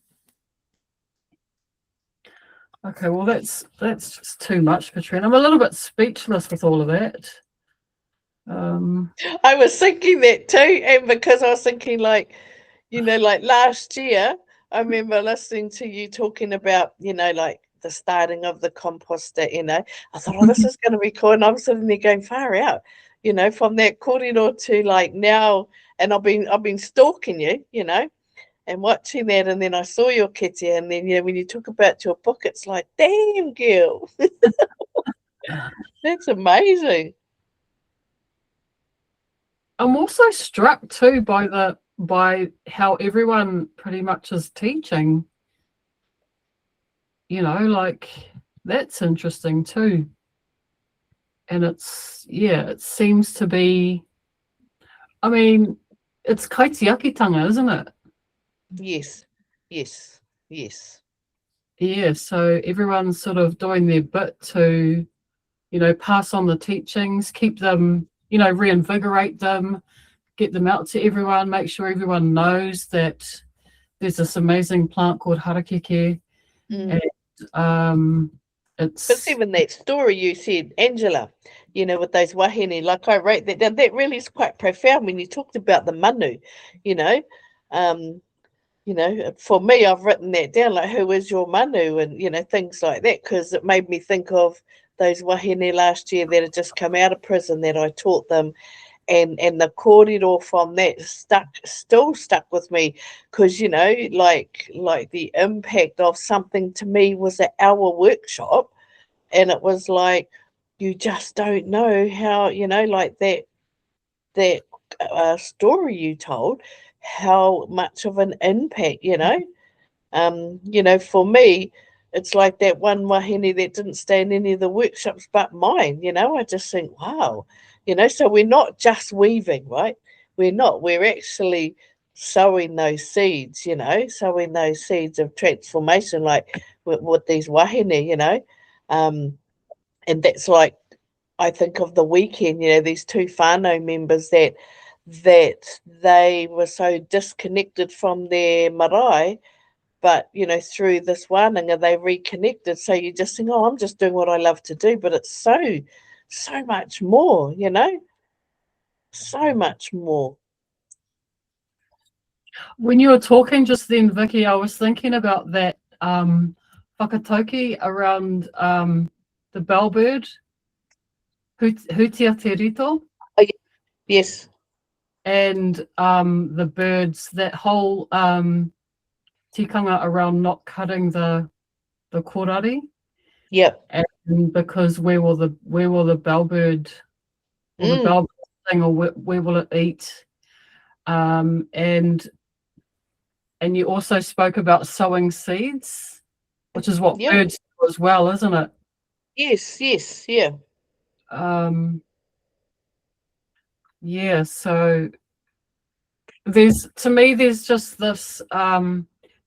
Okay, well that's just too much, Katrina. I'm a little bit speechless with all of that. I was thinking that too, and because I was thinking like, like last year, I remember listening to you talking about, like the starting of the composter, I thought, oh, this is going to be cool. And I'm sitting there going far out, from that corridor to like now, and I've been stalking you, and watching that, and then I saw your kitty, and then, when you talk about your book, it's like, damn, girl, that's amazing. I'm also struck too by how everyone pretty much is teaching. Like that's interesting too. And it seems to be, I mean, it's kaitiakitanga, isn't it? Yes, yes, yes. Yeah, so everyone's sort of doing their bit to, pass on the teachings, keep them, reinvigorate them, get them out to everyone, make sure everyone knows that there's this amazing plant called Harakeke. And Because even that story you said, Angela, with those wahine, like I wrote that down, that really is quite profound when you talked about the Manu, for me, I've written that down, like who is your Manu, and things like that, because it made me think of those wahine last year that had just come out of prison that I taught them, and the corridor from that still stuck with me, because like the impact of something to me was an hour workshop, and it was like you just don't know how, like that story you told, how much of an impact, for me, it's like that one wahine that didn't stay in any of the workshops but mine, I just think, wow, so we're not just weaving, right? We're actually sowing those seeds, sowing those seeds of transformation, like with these wahine, and that's like, I think of the weekend, these two whānau members that they were so disconnected from their marae, but through this wānanga they reconnected. So you just think, oh, I'm just doing what I love to do, but it's so much more, so much more. When you were talking just then, Vicki, I was thinking about that whakatauki around the bellbird, Hutia te rito. Oh, yes. And the birds, that whole tikanga around not cutting the korari. Yep. And because where will the bellbird or the bellbird thing, or where will it eat? And you also spoke about sowing seeds, which is what birds do as well, isn't it? Yes, yeah. Yeah, so there's just this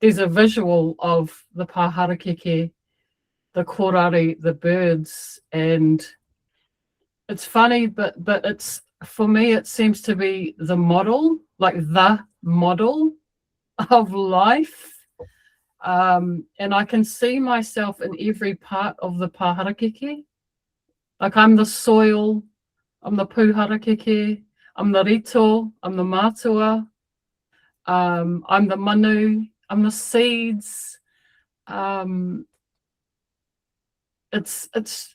there's a visual of the Harakeke, the korari, the birds, and it's funny, but it's, for me, it seems to be the model, like the model of life. And I can see myself in every part of the Harakeke. Like I'm the soil, I'm the Harakeke, I'm the rito, I'm the mātua, I'm the manu, I'm the seeds. It's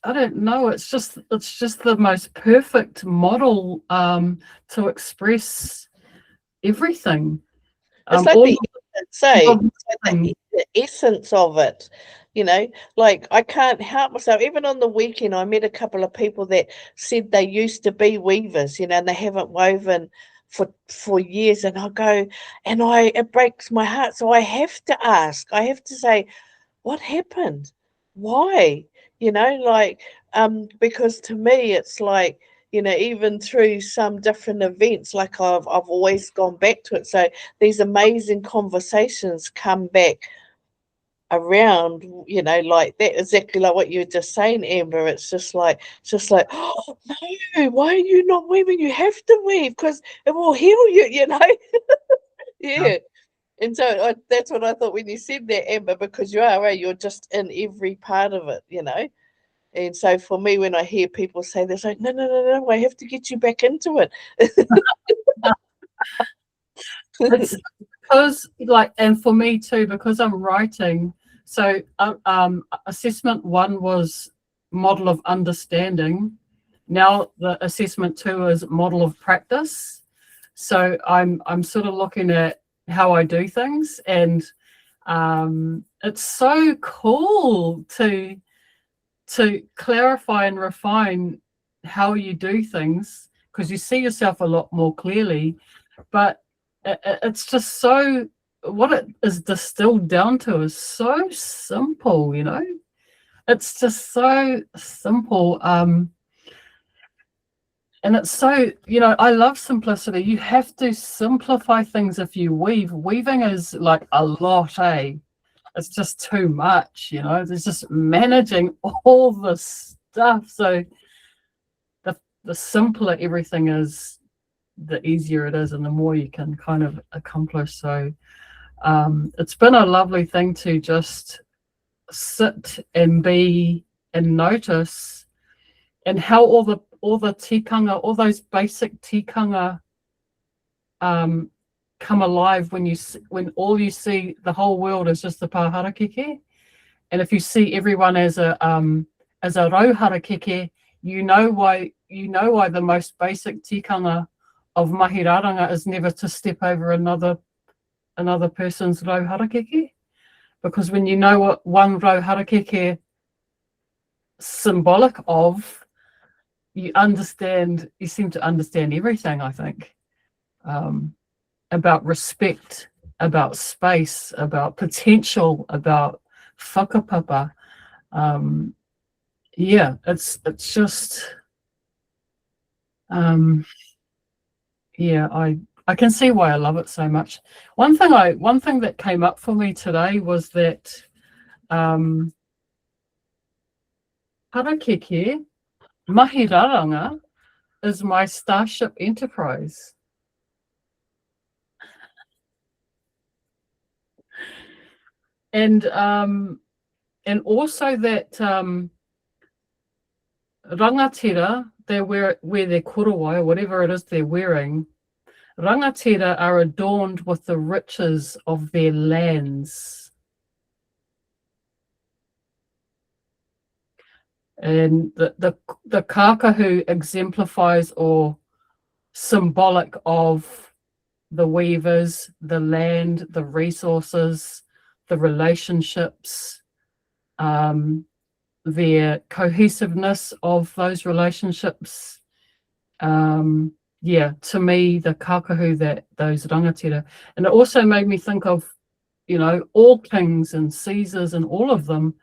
I don't know, it's just the most perfect model to express everything. It's like the essence of it, like I can't help myself. Even on the weekend, I met a couple of people that said they used to be weavers, and they haven't woven for years, and I go, and it breaks my heart. So I have to ask, I have to say, what happened? Why? Like, because to me, it's like, you know, even through some different events, like I've always gone back to it. So these amazing conversations come back around, you know, like that, exactly like what you were just saying, Amber. It's just like, oh no, why are you not weaving? You have to weave because it will heal you, you know. Yeah. And so that's what I thought when you said that, Amber, because you are, right? You're just in every part of it, you know. And so for me, when I hear people say this, like, no, I have to get you back into it. It's because, like, and for me too, because I'm writing. So assessment 1 was model of understanding. Now the assessment 2 is model of practice. So I'm sort of looking at how I do things, and it's so cool to clarify and refine how you do things, because you see yourself a lot more clearly. But it's just so, what it is distilled down to is so simple, you know. It's just so simple. And it's so, you know, I love simplicity. You have to simplify things if you weave. Weaving is like a lot, eh? It's just too much, you know. There's just managing all this stuff. So the simpler everything is, the easier it is, and the more you can kind of accomplish. So it's been a lovely thing to just sit and be and notice, and how all the tikanga, all those basic tikanga come alive when all you see, the whole world is just the Harakeke. And if you see everyone as a rau Harakeke, you know why the most basic tikanga of Mahiraranga is never to step over another person's rau Harakeke. Because when you know what one rau Harakeke symbolic of, you seem to understand everything, I think, about respect, about space, about potential, about whakapapa. Yeah, it's just, yeah, I can see why I love it so much. One thing that came up for me today was that Harakeke, Mahiraranga, is my Starship Enterprise. And also that rangatira, they wear their korowai, or whatever it is they're wearing. Rangatira are adorned with the riches of their lands. And the kakahu exemplifies, or symbolic of, the weavers, the land, the resources, the relationships, their cohesiveness of those relationships. Yeah, to me, the kakahu, that those rangatira. And it also made me think of, you know, all kings and Caesars and all of them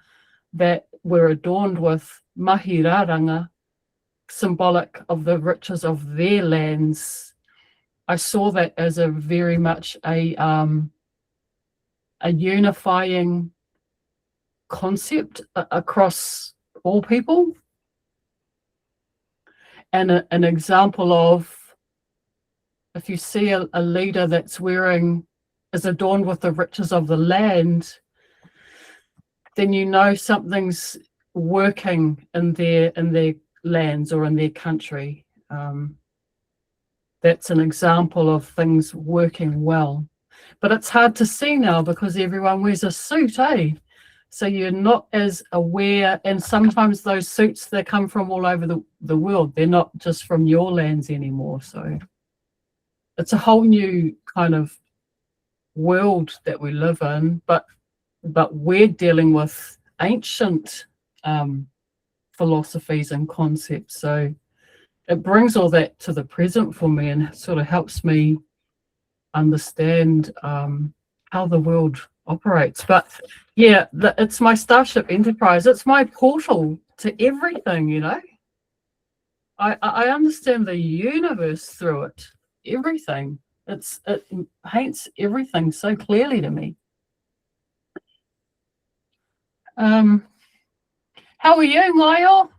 that were adorned with mahiraranga, symbolic of the riches of their lands. I saw that as a very much a unifying concept across all people, and an example of, if you see a leader that's is adorned with the riches of the land, then you know something's working in their lands or in their country. That's an example of things working well. But it's hard to see now because everyone wears a suit, eh? So you're not as aware, and sometimes those suits, they come from all over the world. They're not just from your lands anymore. So it's a whole new kind of world that we live in, but we're dealing with ancient philosophies and concepts. So it brings all that to the present for me, and sort of helps me understand how the world operates. But yeah, it's my Starship Enterprise. It's my portal to everything, you know. I understand the universe through it. Everything. It paints everything so clearly to me. How are you, Ngaio?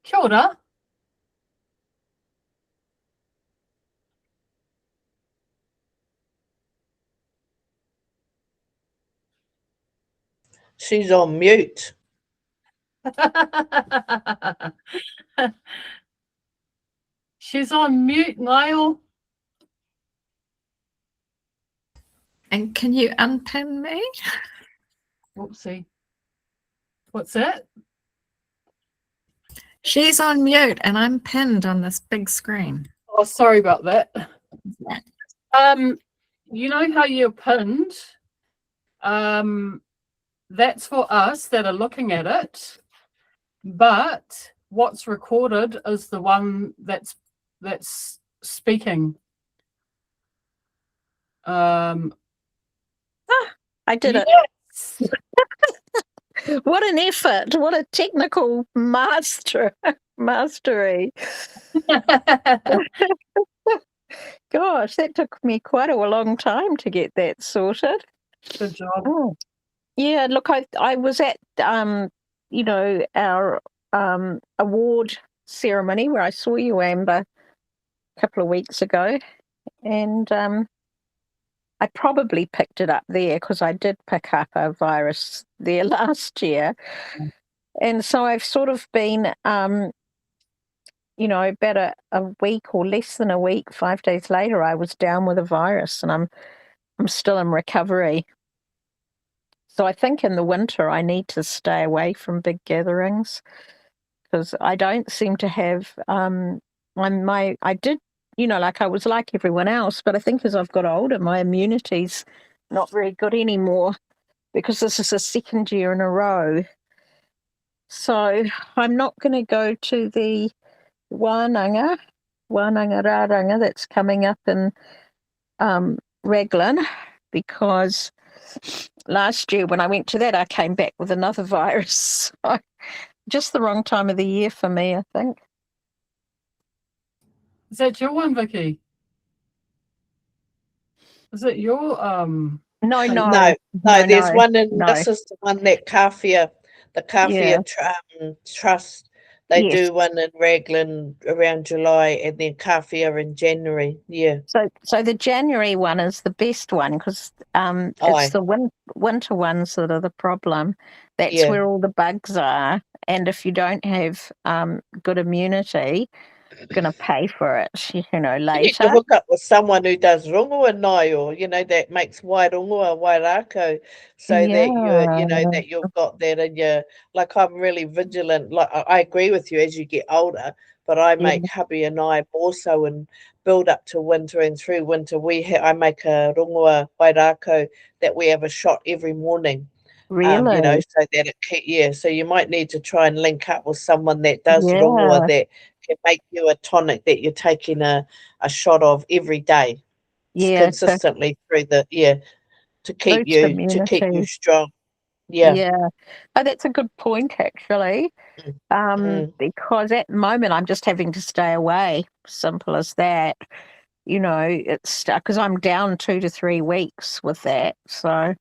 Kia ora. She's on mute. She's on mute, Ngaio. And can you unpin me? Whoopsie. What's that? She's on mute and I'm pinned on this big screen. Oh, sorry about that. You know how you're pinned? That's for us that are looking at it, but what's recorded is the one that's speaking. I did it. What an effort. What a technical mastery. Gosh, that took me quite a long time to get that sorted. Good job. Oh. Yeah, look, I was at you know, our award ceremony where I saw you, Amber, a couple of weeks ago, and I probably picked it up there because I did pick up a virus there last year. And so I've sort of been, you know, about a week or less than a week, 5 days later, I was down with a virus, and I'm still in recovery. So I think in the winter I need to stay away from big gatherings because I don't seem to have I did, you know, like I was like everyone else, but I think as I've got older, my immunity's not very good anymore because this is the second year in a row. So I'm not going to go to the Wānanga Rāranga that's coming up in Raglan because last year when I went to that, I came back with another virus. Just the wrong time of the year for me, I think. Is that your one, Vicki? Is it your No. There's one in no. this is the one that the Kawhia Trust. They do one in Raglan around July and then Kawhia in January. Yeah. So the January one is the best one because it's the winter ones that are the problem. That's where all the bugs are. And if you don't have good immunity, you're going to pay for it, you know, later. You need to hook up with someone who does rongoa Ngaio, you know, that makes wairongoa, wairako, so that you know, that you've got that in your, like I'm really vigilant. Like I agree with you as you get older, but I make hubby and I more so and build up to winter and through winter. I make a rongoa wairako that we have a shot every morning. Really? You know, so that so you might need to try and link up with someone that does rongoa that can make you a tonic that you're taking a shot of every day, consistently through the to keep you strong. Oh, that's a good point actually. Because at the moment I'm just having to stay away, simple as that. You know, it's because I'm down 2 to 3 weeks with that, so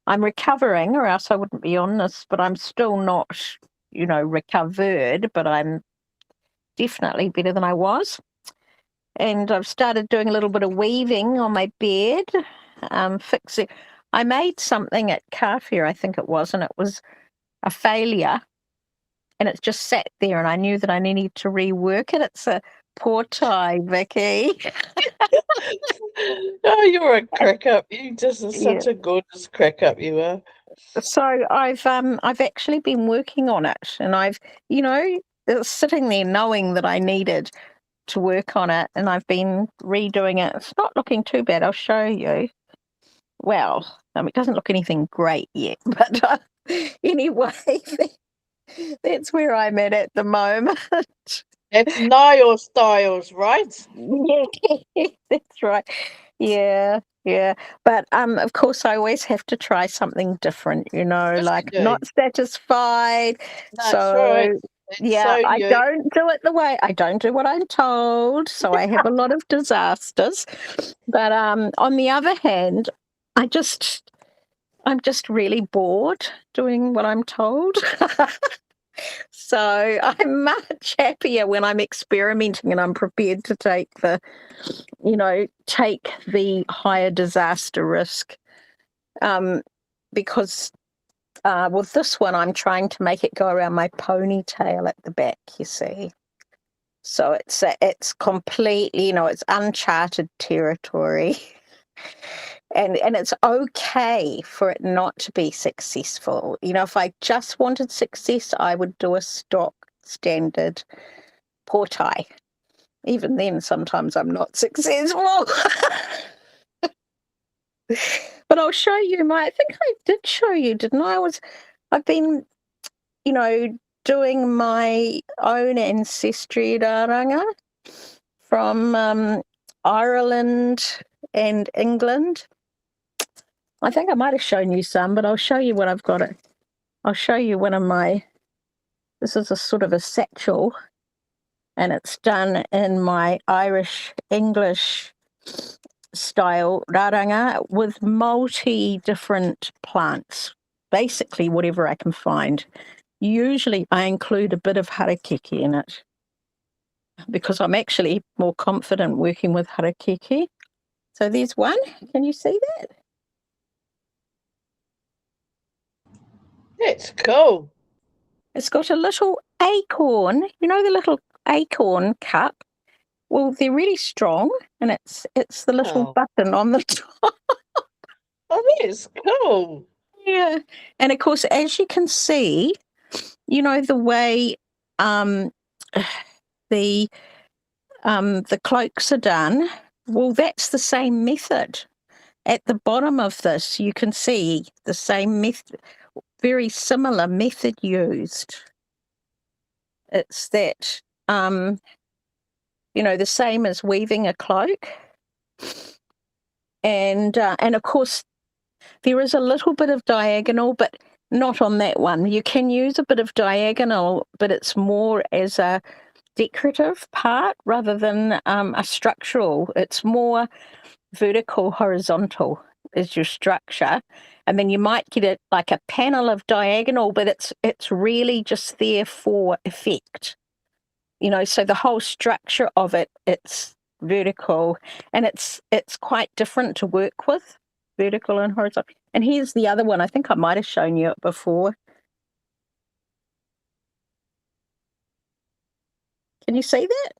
I'm recovering, or else I wouldn't be on this, but I'm still not, you know, recovered, but I'm definitely better than I was. And I've started doing a little bit of weaving on my bed, fixing. I made something at Kawhia, I think it was, and it was a failure. And it just sat there, and I knew that I needed to rework it. It's a portai, Vicki. Oh, you're a crack up. You just are such a gorgeous crack up, you are. So I've actually been working on it, and I've, you know, sitting there knowing that I needed to work on it, and I've been redoing it. It's not looking too bad. I'll show you. Well, it doesn't look anything great yet, but anyway, that's where I'm at the moment. That's Ngaio styles, right? Yeah, that's right. Yeah. But of course, I always have to try something different, you know, like not satisfied. That's right. Yeah, So I you. don't do it the way I don't do what I'm told, so I have a lot of disasters. But on the other hand, I'm just really bored doing what I'm told. So I'm much happier when I'm experimenting and I'm prepared to take the higher disaster risk. Because with this one, I'm trying to make it go around my ponytail at the back, you see. So it's completely, it's uncharted territory. And it's okay for it not to be successful. If I just wanted success, I would do a stock standard portai. Even then, sometimes I'm not successful. But I'll show you I think I did show you, didn't I? I've been, doing my own ancestry raranga from Ireland and England. I think I might have shown you some, but I'll show you what I've got. I'll show you this is a sort of a satchel, and it's done in my Irish English style raranga with different plants, basically whatever I can find. Usually I include a bit of harakeke in it because I'm actually more confident working with harakeke. So there's one. Can you see that? It's cool. It's got a little acorn, the little acorn cup. Well, they're really strong, and it's the little button on the top. Oh, that is cool. Yeah. And of course, as you can see, the way the cloaks are done, well, that's the same method. At the bottom of this, you can see the same method, very similar method used. It's that, the same as weaving a cloak. And of course, there is a little bit of diagonal, but not on that one. You can use a bit of diagonal, but it's more as a decorative part rather than a structural. It's more vertical, horizontal is your structure, and then you might get it like a panel of diagonal, but it's really just there for effect. So the whole structure of it's vertical, and it's quite different to work with, vertical and horizontal. And here's the other one. I think I might have shown you it before. Can you see that?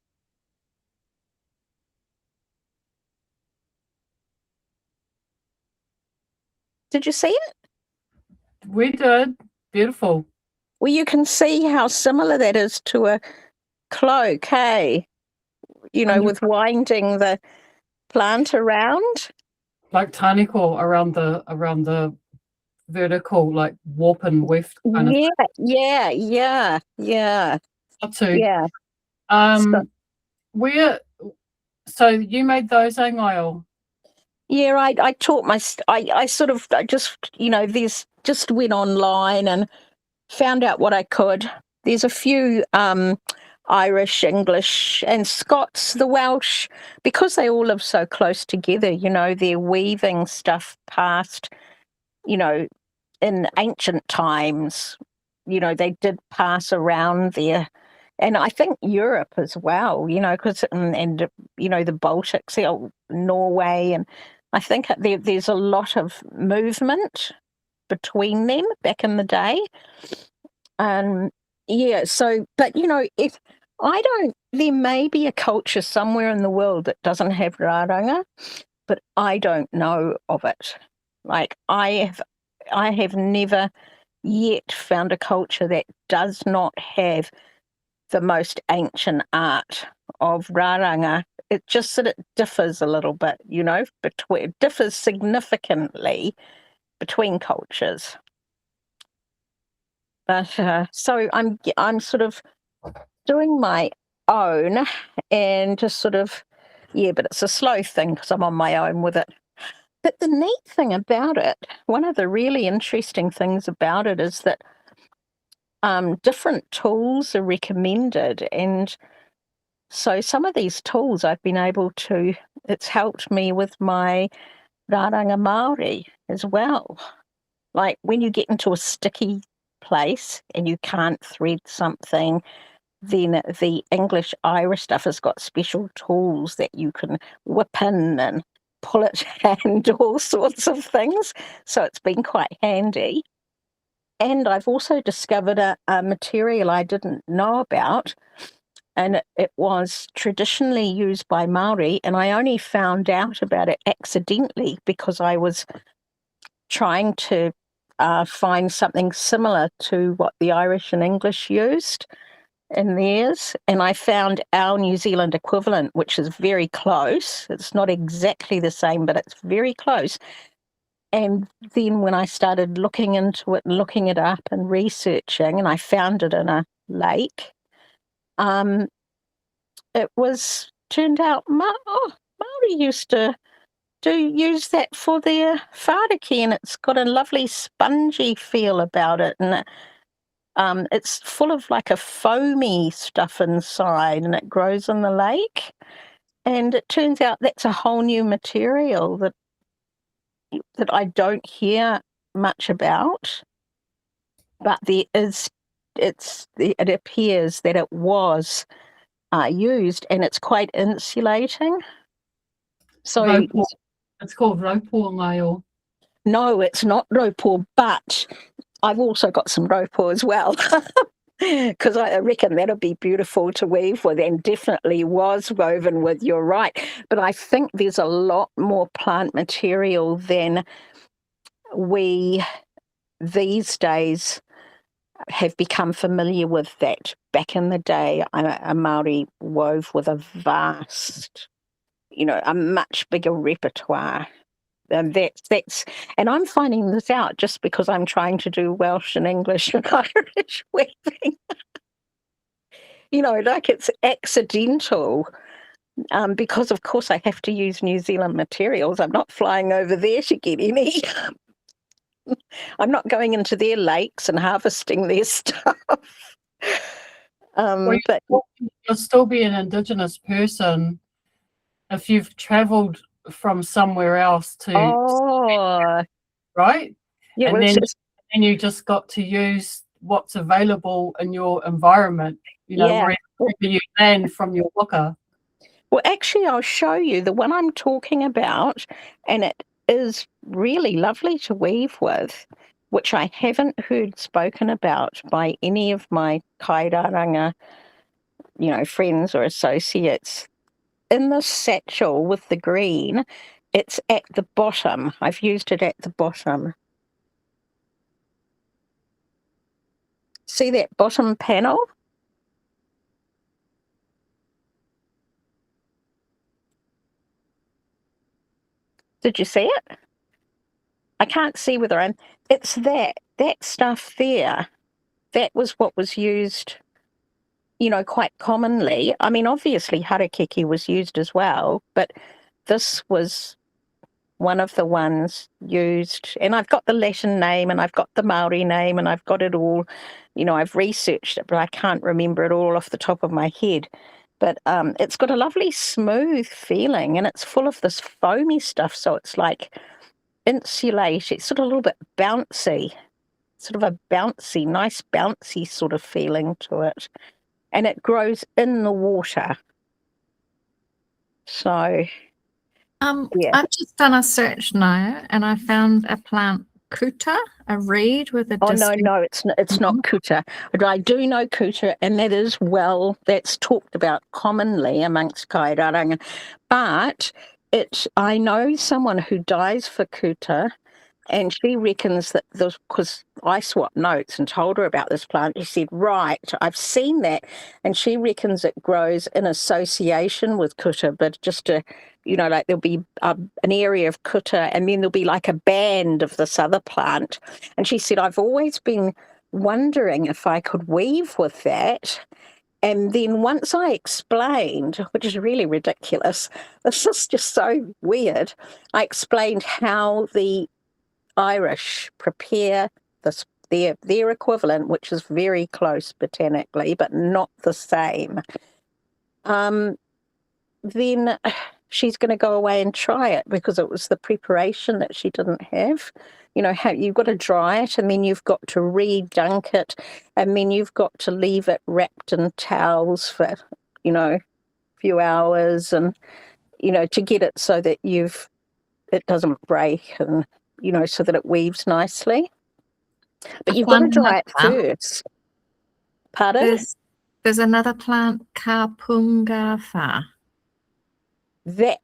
Did you see it? We did. Beautiful. Well, you can see how similar that is to a cloak, hey? With winding the plant around. Like taniko around the vertical, like warp and weft kind of thing. Yeah. Too. Yeah. So you made those, Ngaio? Yeah, I taught I sort of just went online and found out what I could. There's a few Irish, English, and Scots, the Welsh, because they all live so close together, they're weaving stuff past, in ancient times, they did pass around there. And I think Europe as well, because, and the Baltics, Norway, and I think there's a lot of movement between them back in the day. And yeah, so, but if there may be a culture somewhere in the world that doesn't have raranga, but I don't know of it. Like I have never yet found a culture that does not have the most ancient art of raranga. It's just that it differs a little bit, it differs significantly between cultures. But so I'm sort of doing my own, and just sort of, but it's a slow thing because I'm on my own with it. But the neat thing about it, one of the really interesting things about it is that different tools are recommended. And so some of these tools I've been able to, it's helped me with my rāranga Māori as well. Like when you get into a sticky place and you can't thread something, then the English Irish stuff has got special tools that you can whip in and pull it and all sorts of things. So it's been quite handy. And I've also discovered a material I didn't know about, and it was traditionally used by Maori, and I only found out about it accidentally because I was trying to find something similar to what the Irish and English used in theirs, and I found our New Zealand equivalent, which is very close. It's not exactly the same, but it's very close. And then when I started looking into it and looking it up and researching, and I found it in a lake, it was turned out Maori used to use that for their whāreke, and it's got a lovely spongy feel about it, and it's full of like a foamy stuff inside, and it grows in the lake. And it turns out that's a whole new material that I don't hear much about, but it appears that it was used, and it's quite insulating. So Raupo. It's called raupo Ngaio. no, it's not raupo, but I've also got some raupo as well. Because I reckon that'll be beautiful to weave with, and definitely was woven with, you're right. But I think there's a lot more plant material than we these days have become familiar with. That back in the day, a Māori wove with a vast, a much bigger repertoire. And that's and I'm finding this out just because I'm trying to do Welsh and English and Irish weaving. Like it's accidental, because of course I have to use New Zealand materials. I'm not flying over there to get any. I'm not going into their lakes and harvesting their stuff. But You'll still be an Indigenous person if you've travelled from somewhere else to, right? Yeah, and then you just got to use what's available in your environment, wherever you land from your waka. Well, actually, I'll show you the one I'm talking about, and it is really lovely to weave with, which I haven't heard spoken about by any of my Kairaranga, friends or associates. In the satchel with the green, it's at the bottom. I've used it at the bottom. See that bottom panel? Did you see it? I can't see whether it's that stuff there. That was what was used, quite commonly. I mean, obviously Harakeke was used as well, but this was one of the ones used. And I've got the Latin name and I've got the Maori name and I've got it all, I've researched it, but I can't remember it all off the top of my head. But it's got a lovely smooth feeling, and it's full of this foamy stuff. So it's like insulate. It's sort of a little bit bouncy, sort of a nice bouncy sort of feeling to it. And it grows in the water. So, yeah. I've just done a search now, and I found a plant kuta, a reed with a. Oh no, it's not kuta. But I do know kuta, and that's talked about commonly amongst Kairaranga. But I know someone who dies for kuta. And she reckons that because I swapped notes and told her about this plant, she said, right, I've seen that. And she reckons it grows in association with kuta, but just like there'll be an area of kuta and then there'll be like a band of this other plant. And she said, I've always been wondering if I could weave with that. And then once I explained, which is really ridiculous, this is just so weird, I explained how the Irish prepare this their equivalent, which is very close botanically, but not the same. Then she's going to go away and try it because it was the preparation that she didn't have. You know, how you've got to dry it and then you've got to re-dunk it and then you've got to leave it wrapped in towels for, you know, a few hours and, you know, to get it so that it doesn't break and, you know, so that it weaves nicely. But you've got to dry it first. Pardon? There's another plant, Kapungafa. That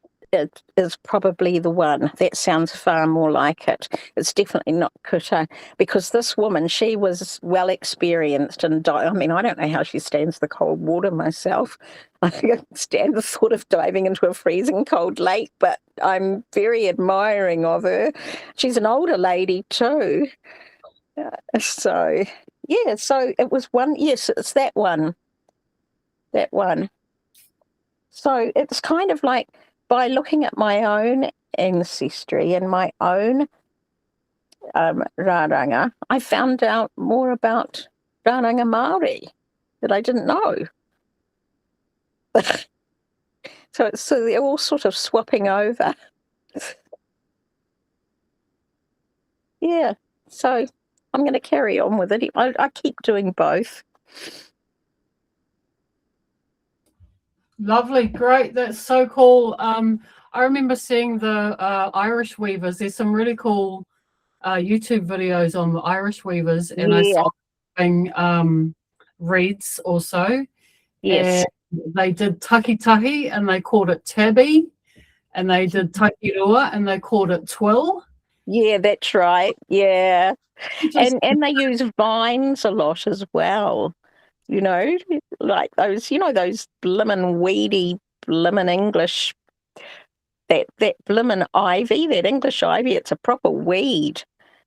is probably the one. That sounds far more like it. It's definitely not kuta, because this woman, she was well experienced and I mean, I don't know how she stands the cold water myself. I can't stand the thought of diving into a freezing cold lake, but I'm very admiring of her. She's an older lady too. So it was one. Yes, it's that one. That one. So it's kind of like by looking at my own ancestry and my own rāranga, I found out more about rāranga Māori that I didn't know. So they're all sort of swapping over. Yeah, so I'm going to carry on with it. I keep doing both. Lovely, great. That's so cool. I remember seeing the Irish weavers. There's some really cool YouTube videos on the Irish weavers, and I saw reeds also. Yes. And they did takitahi and they called it tabi, and they did takirua and they called it twill. Yeah, that's right. Yeah. And they use vines a lot as well. You know, like those, you know, those blimmin' weedy, blimmin' English, that blimmin' ivy, that English ivy, it's a proper weed.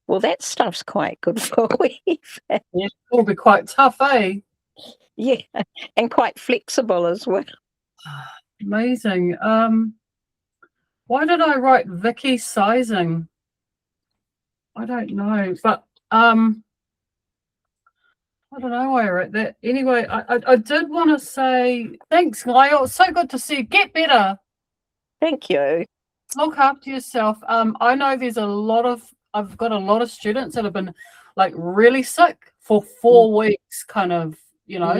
Well, that stuff's quite good for weaving. Yeah, it'll be quite tough, eh? Yeah, and quite flexible as well. Amazing. Why did I write Vicki sizing? I don't know, but I don't know why I wrote that. Anyway, I did want to say thanks, Ngaio. It's so good to see you. Get better. Thank you. Look after yourself. I know I've got a lot of students that have been like really sick for 4 weeks, kind of, you know.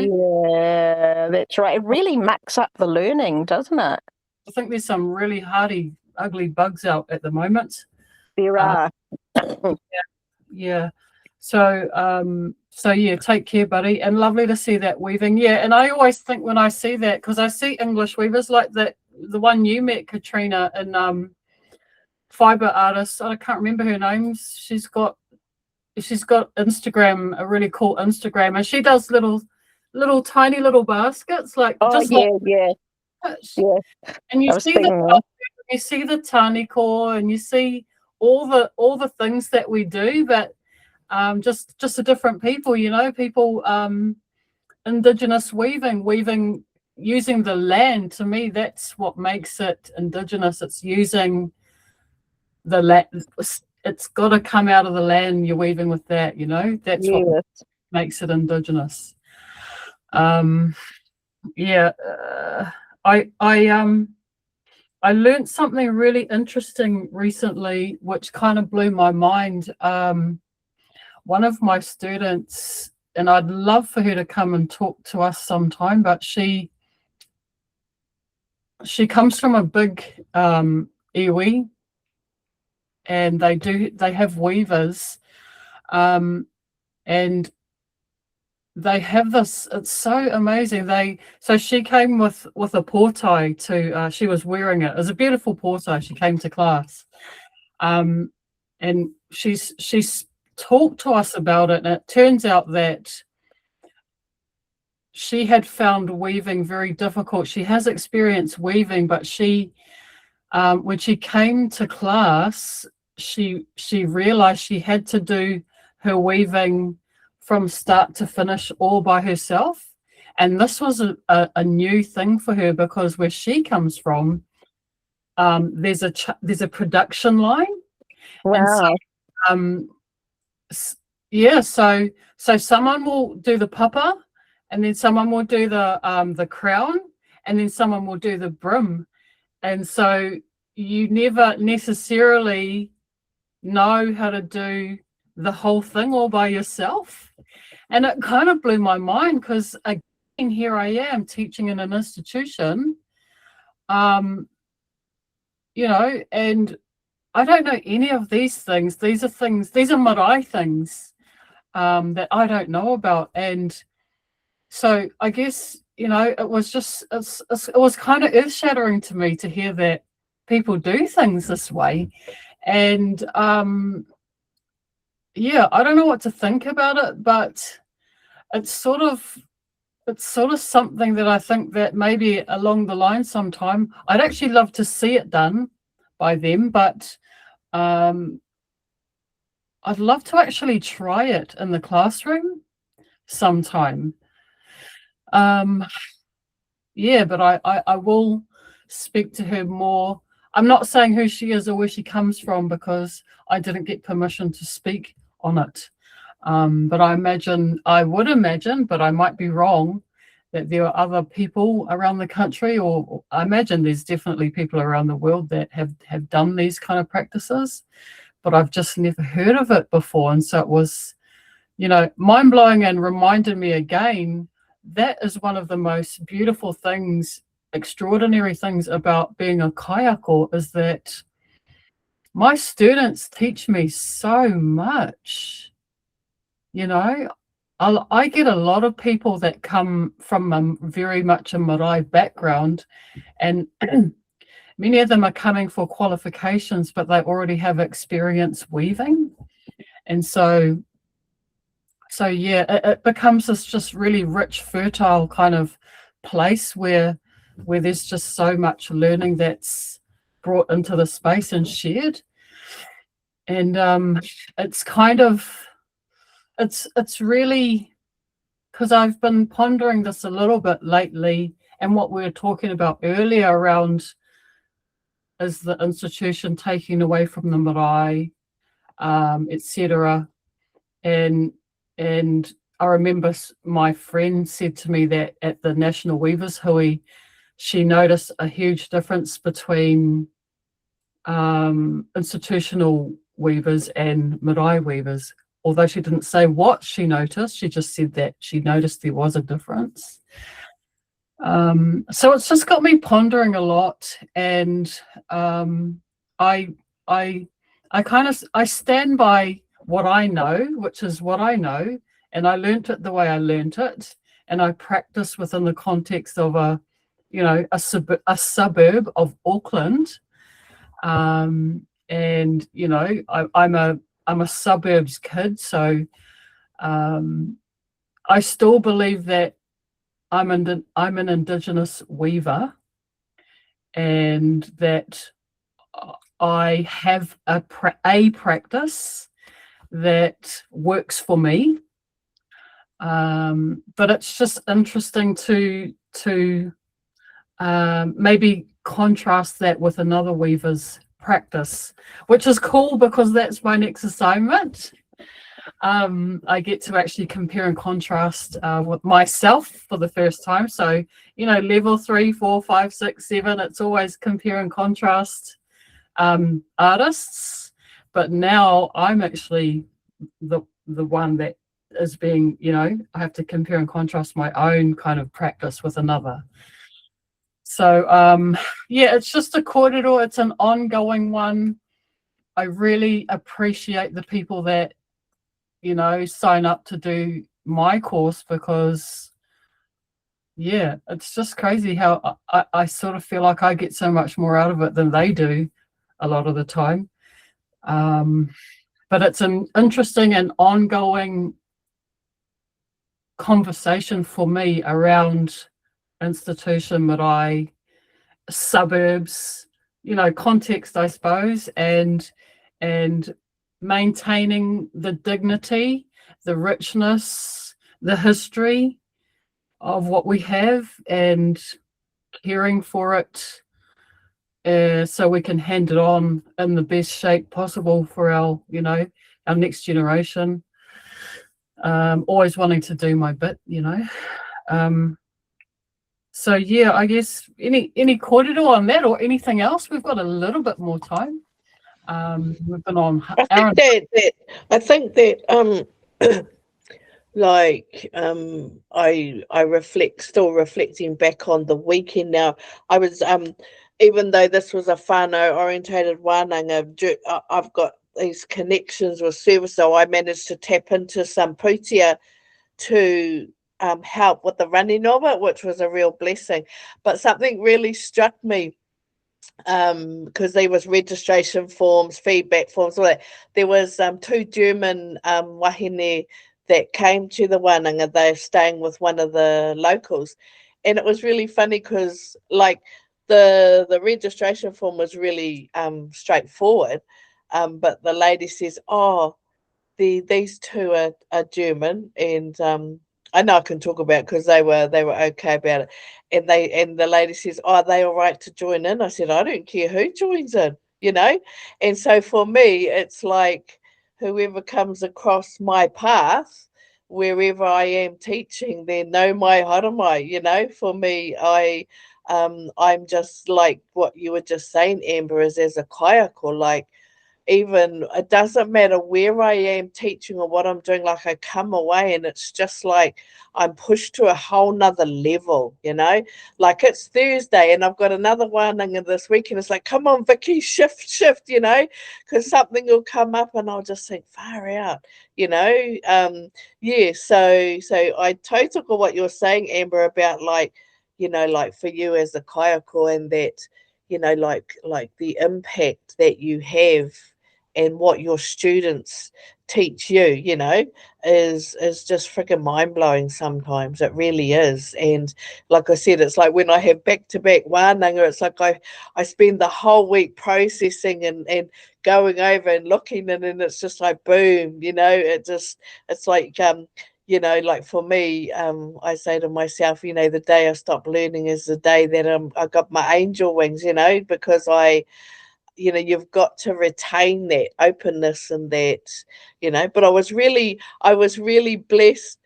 Yeah, that's right. It really mucks up the learning, doesn't it? I think there's some really hardy, ugly bugs out at the moment. There are. Yeah. So yeah, take care, buddy, and lovely to see that weaving. Yeah, and I always think when I see that, because I see English weavers like the one you met, Katrina, and fiber artist. I can't remember her name. She's got Instagram, a really cool Instagram, and she does little tiny little baskets, like yeah. And you see the taniko, and you see all the things that we do, but just a different people, you know, people indigenous weaving using the land. To me, that's what makes it indigenous. It's using the land. It's got to come out of the land. You're weaving with that, you know. That's what makes it indigenous. I learned something really interesting recently, which kind of blew my mind. One of my students, and I'd love for her to come and talk to us sometime, but she comes from a big iwi, and they have weavers, and they have this. It's so amazing. So she came with a portai to. She was wearing it. It was a beautiful portai. She came to class, and she's talked to us about it. And it turns out that she had found weaving very difficult. She has experienced weaving, but she, when she came to class, she realized she had to do her weaving from start to finish all by herself. And this was a new thing for her, because where she comes from, there's a production line. Wow. And so, yeah, so someone will do the papa, and then someone will do the crown, and then someone will do the brim. And so you never necessarily know how to do the whole thing all by yourself. And it kind of blew my mind, because again, here I am teaching in an institution, you know, and I don't know any of these things. These are Marae things that I don't know about. And so I guess, you know, it was kind of earth-shattering to me to hear that people do things this way. And yeah, I don't know what to think about it, but it's sort of something that I think that maybe along the line sometime I'd actually love to see it done by them, but I'd love to actually try it in the classroom sometime. Yeah, but I will speak to her more. I'm not saying who she is or where she comes from, because I didn't get permission to speak on it. But I would imagine, but I might be wrong, that there are other people around the country, or I imagine there's definitely people around the world that have done these kind of practices, but I've just never heard of it before. And so it was, you know, mind-blowing, and reminded me again, that is one of the most beautiful things, extraordinary things about being a kayako, is that my students teach me so much. You know, I get a lot of people that come from very much a Marae background, and many of them are coming for qualifications, but they already have experience weaving. And so yeah, it becomes this just really rich, fertile kind of place where there's just so much learning that's brought into the space and shared. And it's kind of, it's really, because I've been pondering this a little bit lately, and what we were talking about earlier around is the institution taking away from the marae, etc. And I remember my friend said to me that at the National Weavers Hui, she noticed a huge difference between institutional weavers and marae weavers. Although she didn't say what she noticed, she just said that she noticed there was a difference. So it's just got me pondering a lot, and I stand by what I know, which is what I know, and I learnt it the way I learnt it, and I practice within the context of a suburb of Auckland, and you know, I'm a suburbs kid, so I still believe that I'm an Indigenous weaver, and that I have a practice that works for me, but it's just interesting to maybe contrast that with another weaver's practice, which is cool, because that's my next assignment. I get to actually compare and contrast with myself for the first time. So, you know, level 3, 4, 5, 6, 7, it's always compare and contrast artists. But now I'm actually the one that is being, you know, I have to compare and contrast my own kind of practice with another. So yeah, it's just a kōrero. It's an ongoing one. I really appreciate the people that, you know, sign up to do my course, because yeah, it's just crazy how I sort of feel like I get so much more out of it than they do a lot of the time. But it's an interesting and ongoing conversation for me around institution, marae, suburbs, you know, context, I suppose, and maintaining the dignity, the richness, the history of what we have, and caring for it so we can hand it on in the best shape possible for our, you know, our next generation. always wanting to do my bit, so yeah, I guess any kōrero on that or anything else? We've got a little bit more time. We've been on I think that like still reflecting back on the weekend now. I was even though this was a whānau orientated wānanga, I've got these connections with service, so I managed to tap into some pūtea to help with the running of it, which was a real blessing. But something really struck me, because there was registration forms, feedback forms, all that. There was 2 German wahine that came to the wānanga. They're staying with one of the locals, and it was really funny because like the registration form was really straightforward, but the lady says, oh, these 2 are German, and I know I can talk about it because they were okay about it, and the lady says, oh, are they all right to join in? I said, I don't care who joins in, and so for me it's like whoever comes across my path wherever I am teaching, they know my haramai. For me, I'm just like what you were just saying, Amber, is as a kaiako, like even it doesn't matter where I am teaching or what I'm doing, like I come away and it's just like I'm pushed to a whole nother level, like it's Thursday and I've got another wānanga this week and it's like, come on Vicki, shift, because something will come up and I'll just think far out, so I totally what you're saying, Amber, about like, like for you as a kaiako, and that, like the impact that you have and what your students teach you, is just freaking mind-blowing sometimes. It really is. And like I said, it's like when I have back-to-back wānanga, it's like I spend the whole week processing and going over and looking, and then it's just like boom, it's like like for me, I say to myself, the day I stop learning is the day that I got my angel wings, because you've got to retain that openness and that, but I was really blessed,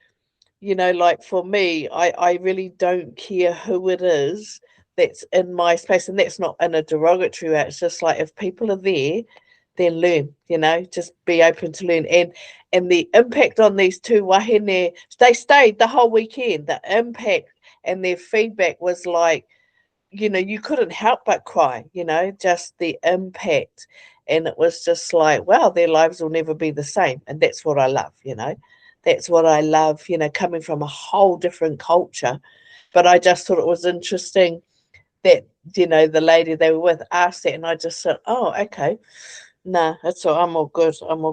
like for me, I really don't care who it is that's in my space, and that's not in a derogatory way. It's just like if people are there, then learn, just be open to learn. And the impact on these 2 wahine, they stayed the whole weekend. The impact and their feedback was like, you couldn't help but cry, just the impact. And it was just like, wow, their lives will never be the same. And that's what I love, that's what I love, coming from a whole different culture. But I just thought it was interesting that, the lady they were with asked that, and I just said, oh, okay, nah, that's all. I'm all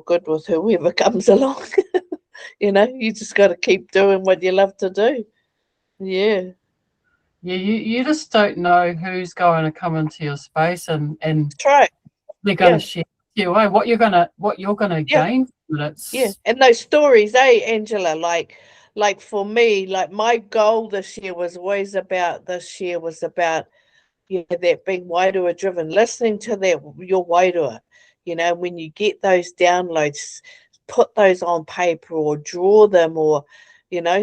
good with whoever comes along. You just got to keep doing what you love to do. Yeah, you just don't know who's going to come into your space and that's right. they're going to share with you, what you're gonna gain from it. And those stories, Angela, like for me, like my goal this year was about that being wairua driven, listening to that your wairua, when you get those downloads, put those on paper or draw them, or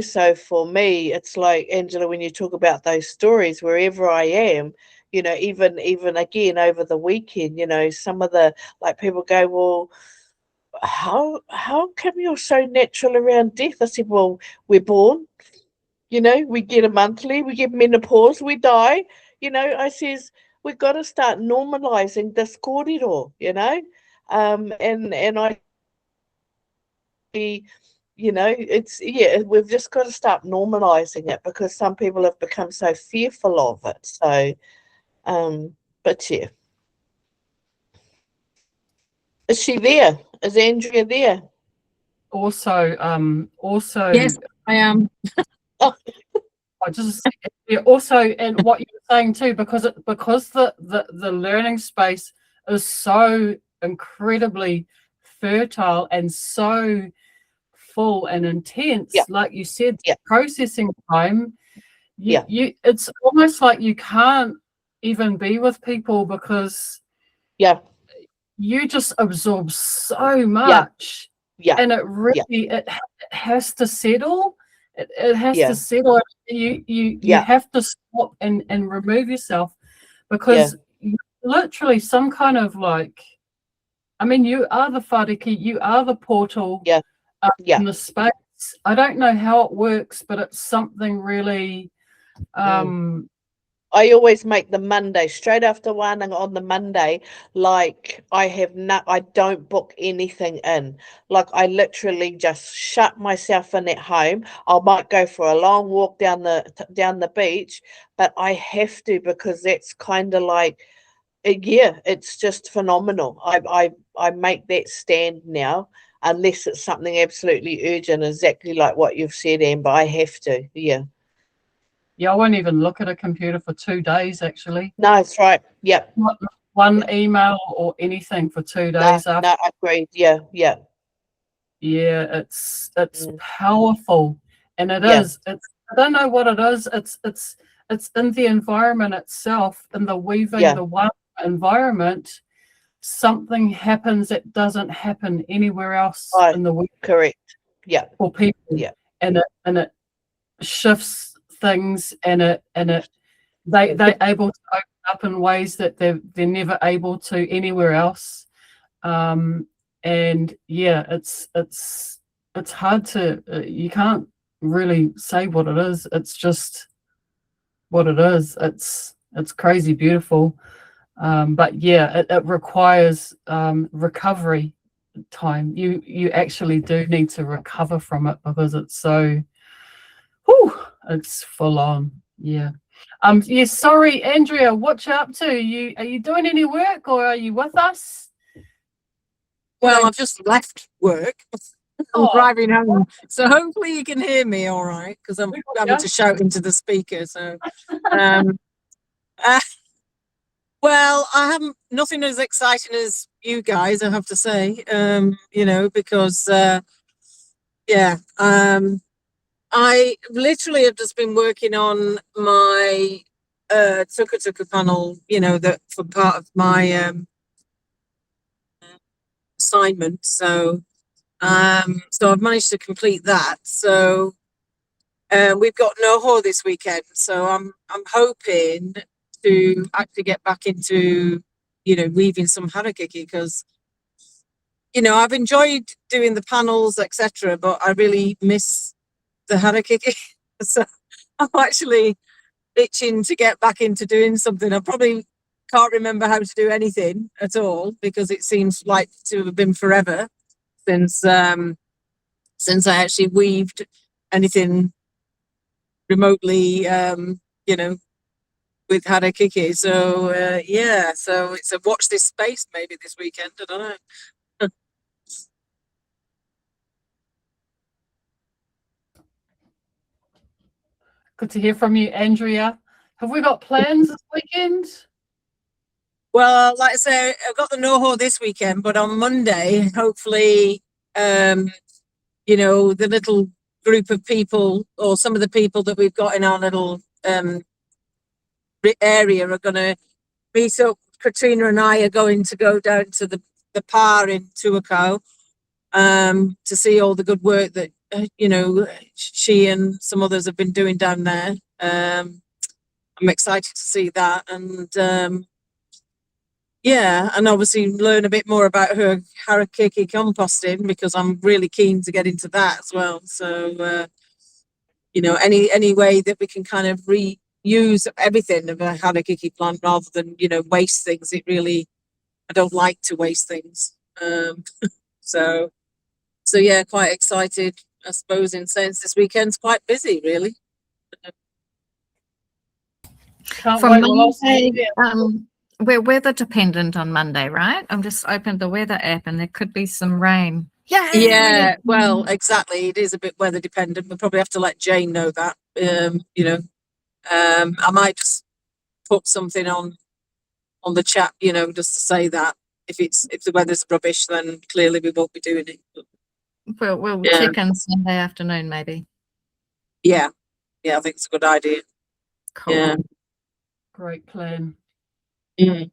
so for me it's like, Angela, when you talk about those stories wherever I am, even again over the weekend, some of the, like, people go, well, how come you're so natural around death? I said, well, we're born, we get a monthly, we get menopause, we die, I says, we've got to start normalizing this kōrero, and I, it's, we've just got to start normalizing it, because some people have become so fearful of it. So but yeah, is she there? Is Andrea there? Also Yes, I am. I just also, and what you're saying too, because the learning space is so incredibly fertile and so full and intense, like you said, processing time, you it's almost like you can't even be with people, because you just absorb so much. Yeah. and it really it has to settle. It has Yeah. to settle. You Yeah. have to stop and remove yourself, because you literally some kind of like, I mean, you are the whariki, you are the portal Yeah. Yeah. in the space. I don't know how it works, but it's something really I always make the Monday straight after Wānanga on the Monday. Like I don't book anything in. Like I literally just shut myself in at home. I might go for a long walk down the beach, but I have to, because that's kind of like, it's just phenomenal. I make that stand now, unless it's something absolutely urgent, exactly like what you've said, Amber. I have to. Yeah. yeah, I won't even look at a computer for 2 days actually. No, it's right. Yep. Not one email or anything for 2 days after. No, agreed. Yeah. Yeah. Yeah, it's powerful, and it Yeah. is. It's, I don't know what it is. It's in the environment itself, in the weaving, Yeah. the one environment. Something happens that doesn't happen anywhere else Right. in the week Correct. Yeah. for people. Yeah. And it shifts things, and they're able to open up in ways that they're never able to anywhere else. And yeah, it's hard to you can't really say what it is. It's just what it is. It's crazy beautiful. But yeah, it requires recovery time. You actually do need to recover from it, because it's so it's full on. Yeah. Yeah, sorry, Andrea, what you up to? Are you doing any work, or are you with us? Well, I've just left work. I'm driving home, so hopefully you can hear me all right, because I'm having to shout into the speaker. So, well, I haven't nothing as exciting as you guys, I have to say. Because I literally have just been working on my tuka panel. That for part of my assignment. So I've managed to complete that. So we've got Noho this weekend. So I'm hoping to actually get back into weaving some harakeke, because I've enjoyed doing the panels, etc., but I really miss the harakeke. So I'm actually itching to get back into doing something. I probably can't remember how to do anything at all, because it seems like to have been forever since I actually weaved anything remotely, with Harakeke. So so it's a watch this space maybe this weekend. I don't know. Good to hear from you, Andrea. Have we got plans this weekend? Well, like I say, I've got the NoHo this weekend, but on Monday, hopefully, the little group of people, or some of the people that we've got in our little area, are going to meet up. Katrina and I are going to go down to the par in Tuakau to see all the good work that she and some others have been doing down there. I'm excited to see that, and and obviously learn a bit more about her Harakeke composting, because I'm really keen to get into that as well. So any way that we can kind of reuse everything of a Harakeke plant, rather than waste things. I don't like to waste things. So yeah, quite excited, I suppose, in sense this weekend's quite busy, really. Can't For wait. Well, I'll see Monday, you. we're weather dependent on Monday, right? I'm just opened the weather app and there could be some rain. Yeah, well, exactly. It is a bit weather dependent. We'll probably have to let Jane know that. I might just put something on the chat, just to say that if the weather's rubbish, then clearly we won't be doing it. But, We'll check in Sunday afternoon, maybe. Yeah, I think it's a good idea. Cool. Yeah. Great plan. Mm.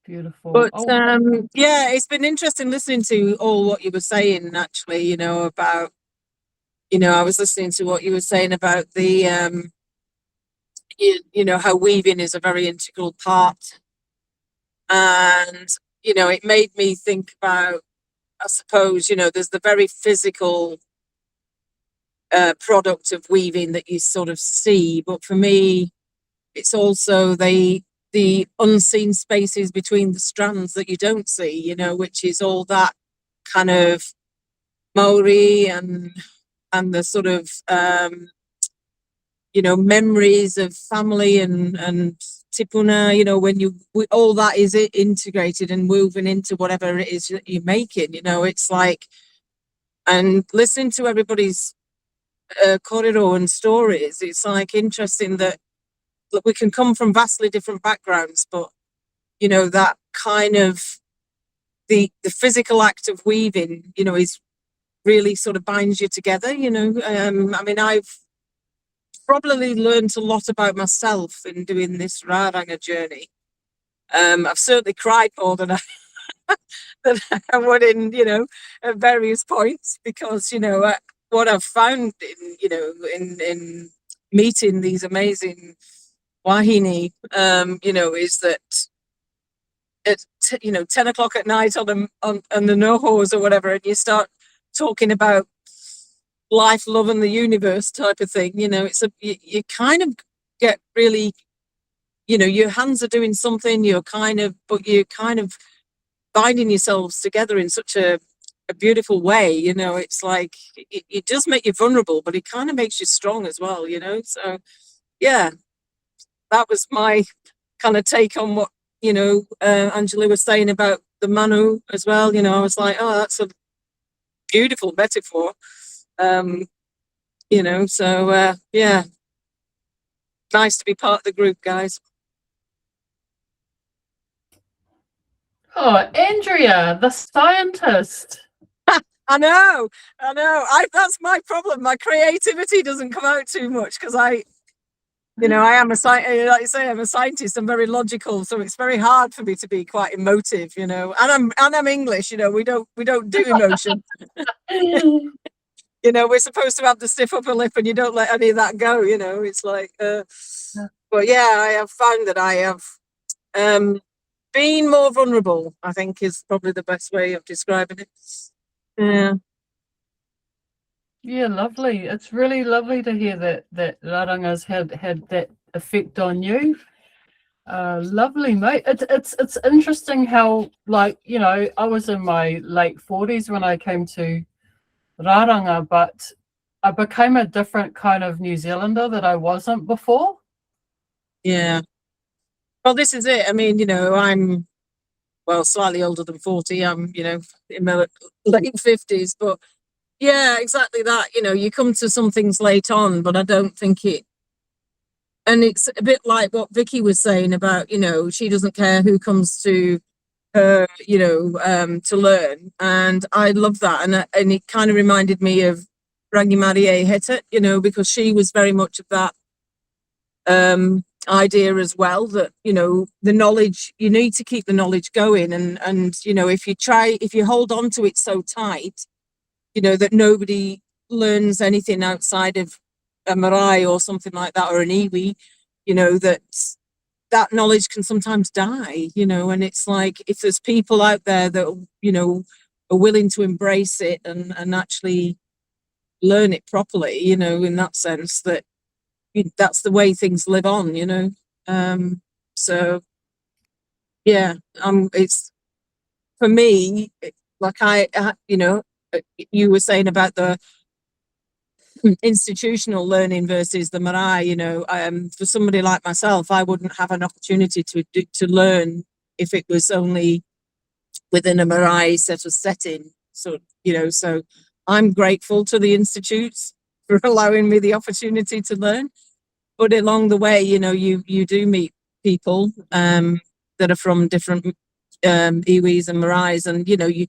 Beautiful. But Oh, yeah, it's been interesting listening to all what you were saying, actually, you know, about, you know, I was listening to what you were saying about the, you know, how weaving is a very integral part. And, you know, it made me think about, I suppose, you know, there's the very physical product of weaving that you sort of see. But for me, it's also the unseen spaces between the strands that you don't see, you know, which is all that kind of Maori and the sort of you know, memories of family and tipuna, you know, when all that is integrated and woven into whatever it is that you're making, you know, it's like, and listening to everybody's korero and stories, it's like interesting that look, we can come from vastly different backgrounds, but you know, that kind of the physical act of weaving, you know, is really sort of binds you together, you know. I mean, I've probably learned a lot about myself in doing this Raranga journey. I've certainly cried more than than I would in, you know, at various points, because, you know, what I've found in, you know, in meeting these amazing wahine, you know, is that at, you know, 10 o'clock at night on the nohos or whatever, and you start talking about life, love, and the universe type of thing, you know, it's you kind of get really, you know, your hands are doing something, but you're kind of binding yourselves together in such a beautiful way, you know. It's like it does make you vulnerable, but it kind of makes you strong as well, you know. So yeah, that was my kind of take on what, you know, Angela was saying about the Manu as well. You know, I was like, oh, that's a beautiful metaphor. You know, so yeah, nice to be part of the group, guys. oh, Andrea, the scientist. I know. That's my problem. My creativity doesn't come out too much because you know, I am like you say, I'm a scientist. I'm very logical, so it's very hard for me to be quite emotive, you know. And I'm English, you know. We don't do emotion. You know, we're supposed to have the stiff upper lip, and you don't let any of that go. You know, it's like. But yeah, I have found that I have been more vulnerable, I think, is probably the best way of describing it. Yeah. Yeah, lovely. It's really lovely to hear that Raranga's had that effect on you. Lovely, mate. It's interesting how, like, you know, I was in my late 40s when I came to Raranga, but I became a different kind of New Zealander that I wasn't before. Yeah. Well, this is it. I mean, you know, I'm slightly older than 40. I'm, you know, in my late 50s, but yeah, exactly that. You know, you come to some things late on, but I don't think it. And it's a bit like what Vicki was saying about, you know, she doesn't care who comes to her, you know, to learn. And I love that. And it kind of reminded me of Rangi Marae Heta, you know, because she was very much of that idea as well, that, you know, the knowledge, you need to keep the knowledge going. And, you know, if you hold on to it so tight, you know, that nobody learns anything outside of a Marae or something like that, or an iwi, you know, that knowledge can sometimes die, you know. And it's like, if there's people out there that, you know, are willing to embrace it and actually learn it properly, you know, in that sense, that that's the way things live on, you know. So yeah, it's for me, like you know, you were saying about the institutional learning versus the Marae, you know, for somebody like myself, I wouldn't have an opportunity to learn if it was only within a Marae set of setting. So, you know, so I'm grateful to the institutes for allowing me the opportunity to learn. But along the way, you know, you do meet people that are from different iwis and Maraes, and you know, you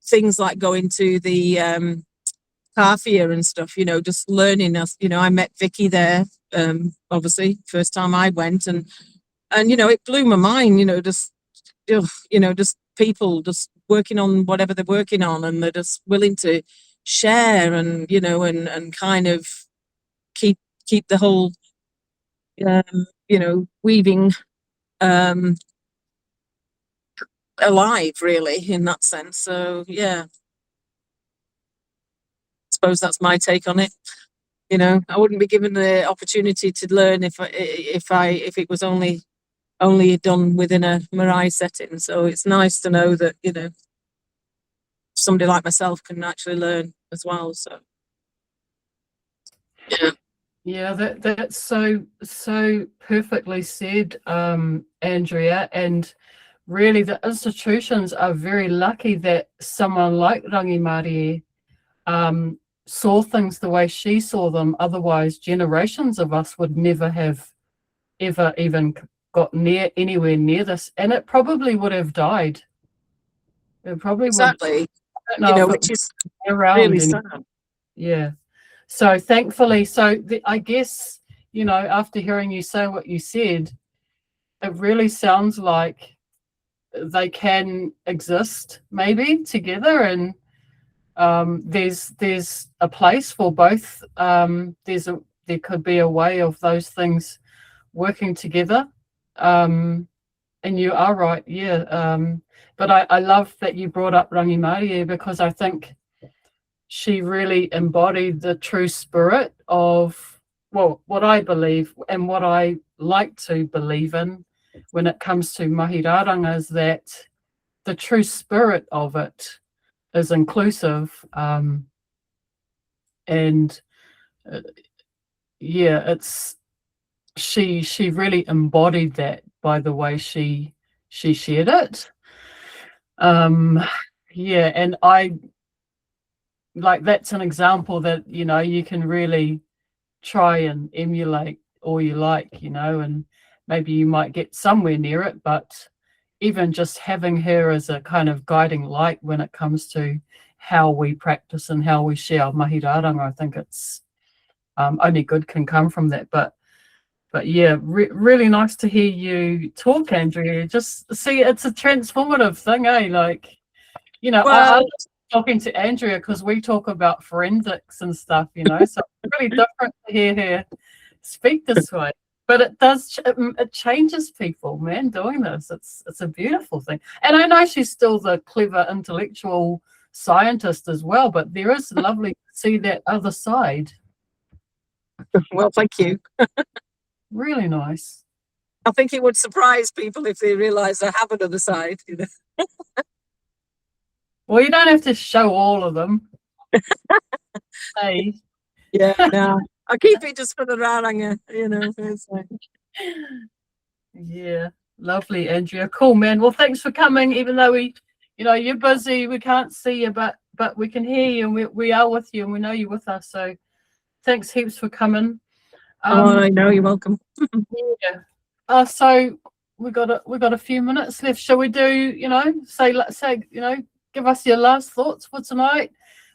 things like going to the Kafia and stuff, you know, just learning. As you know, I met Vicki there, obviously first time I went, and you know, it blew my mind, you know, just you know, just people just working on whatever they're working on, and they're just willing to share and, you know, and kind of keep the whole, you know, weaving alive, really, in that sense. So yeah, I suppose that's my take on it. You know, I wouldn't be given the opportunity to learn if it was only done within a Marae setting. So it's nice to know that, you know, somebody like myself can actually learn as well. So yeah. Yeah, that's so perfectly said, Andrea. And really, the institutions are very lucky that someone like Rangi Marae saw things the way she saw them. Otherwise, generations of us would never have ever even got anywhere near this, and it probably would have died. It probably Exactly. would. I don't You know know, if which it is was around. really sad. Yeah. So thankfully, I guess, you know, after hearing you say what you said, it really sounds like they can exist maybe together, and there's a place for both. There could be a way of those things working together. And you are right, yeah. But I love that you brought up Rangi Marae, because I think she really embodied the true spirit of, well, what I believe and what I like to believe in when it comes to Mahiraranga, is that the true spirit of it is inclusive. And yeah, it's she really embodied that by the way she shared it. Yeah, and I like, that's an example that, you know, you can really try and emulate all you like, you know, and maybe you might get somewhere near it, but even just having her as a kind of guiding light when it comes to how we practice and how we share our mahiraranga, I think it's only good can come from that. But yeah, really nice to hear you talk, Andrea. Just see, it's a transformative thing, eh? Like, you know, I Well, love talking to Andrea because we talk about forensics and stuff, you know, so it's really different to hear her speak this way. But it does, it changes people, man, doing this. It's a beautiful thing. And I know she's still the clever intellectual scientist as well, but there is lovely to see that other side. well, thank you. Really nice. I think it would surprise people if they realise I have another side, you know. Well, you don't have to show all of them. Hey. Yeah, no. I keep it just for the Raranga, you know. It's like... Yeah, lovely, Andrea. Cool, man. Well, thanks for coming, even though you know, you're busy, we can't see you, but we can hear you, and we are with you, and we know you're with us. So thanks heaps for coming. Oh, I know, you're welcome. Yeah. So we got a few minutes left. Shall we do, you know, say, you know, give us your last thoughts for tonight,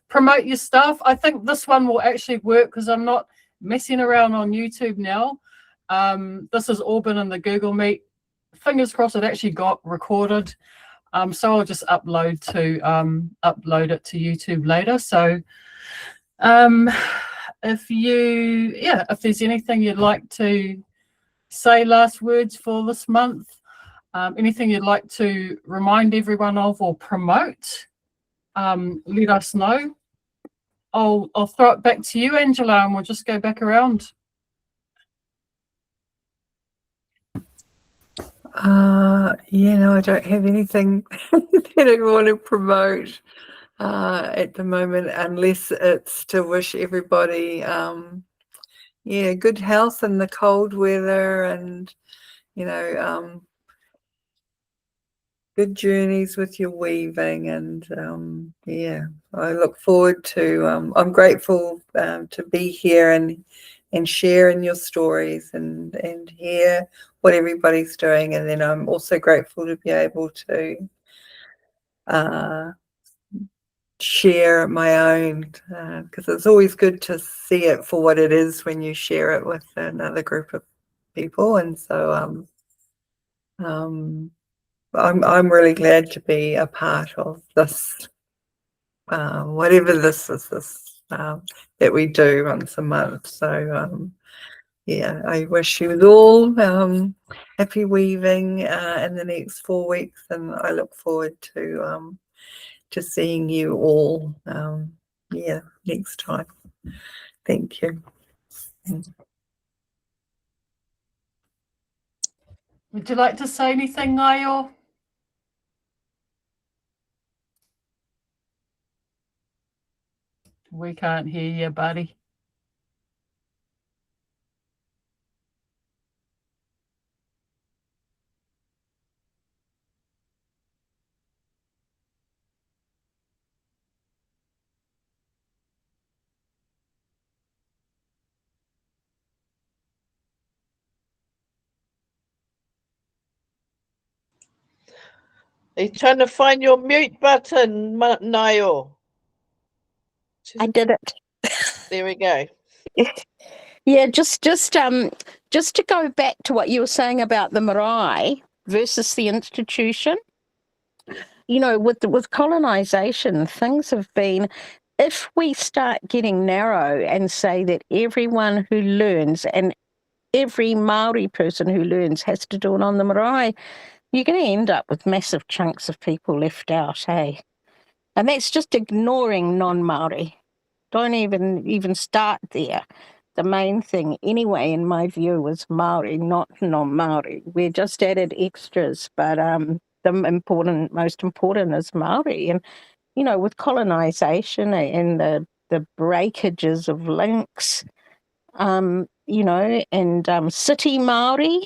promote your stuff. I think this one will actually work because I'm not messing around on YouTube now. This has all been in the Google Meet. Fingers crossed it actually got recorded. So I'll just upload it to YouTube later. So if there's anything you'd like to say, last words for this month, anything you'd like to remind everyone of or promote, let us know. I'll throw it back to you, Angela, and we'll just go back around. Yeah, no, I don't have anything that I want to promote at the moment, unless it's to wish everybody, good health in the cold weather, and, you know, good journeys with your weaving. And I look forward to, I'm grateful to be here and share in your stories and hear what everybody's doing. And then I'm also grateful to be able to share my own, because it's always good to see it for what it is when you share it with another group of people. And so I'm really glad to be a part of this, whatever this is, that we do once a month. So yeah, I wish you all happy weaving in the next 4 weeks, and I look forward to seeing you all yeah, next time. Thank you. Would you like to say anything, Ngaio? We can't hear you, buddy. Are you trying to find your mute button, Niall? I did it. There we go. Yeah, just to go back to what you were saying about the marae versus the institution. You know, with colonization, things have been. If we start getting narrow and say that everyone who learns and every Maori person who learns has to do it on the marae, you're going to end up with massive chunks of people left out, hey? And that's just ignoring non-Maori. Don't even start there. The main thing, anyway, in my view, was Maori, not non-Maori. We're just added extras, but the most important is Maori. And you know, with colonization and the breakages of links, you know, and city Maori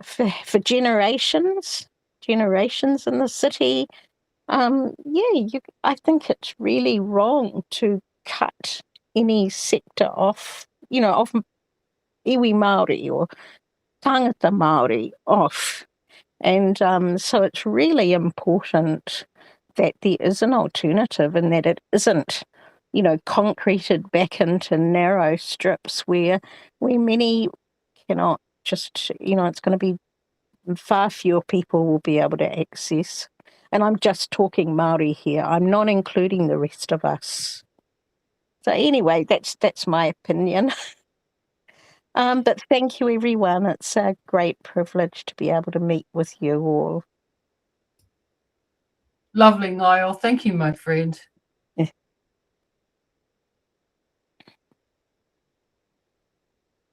for generations in the city. Yeah, I think it's really wrong to cut any sector off, you know, of iwi Māori or tangata Māori off. And so it's really important that there is an alternative and that it isn't, you know, concreted back into narrow strips where many cannot just, you know, it's going to be far fewer people will be able to access. And I'm just talking Māori here. I'm not including the rest of us. So anyway, that's my opinion. But thank you, everyone. It's a great privilege to be able to meet with you all. Lovely, Ngaio. Thank you, my friend. Yeah.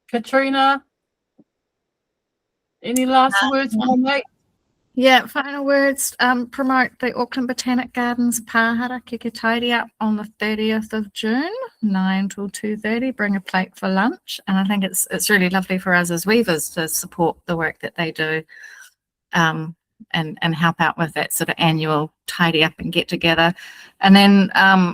Katrina, any last words, my mate? Yeah, final words. Promote the Auckland Botanic Gardens Harakeke tidy up on the 30th of June, 9 till 2:30. Bring a plate for lunch, and I think it's really lovely for us as weavers to support the work that they do, and help out with that sort of annual tidy up and get together. And then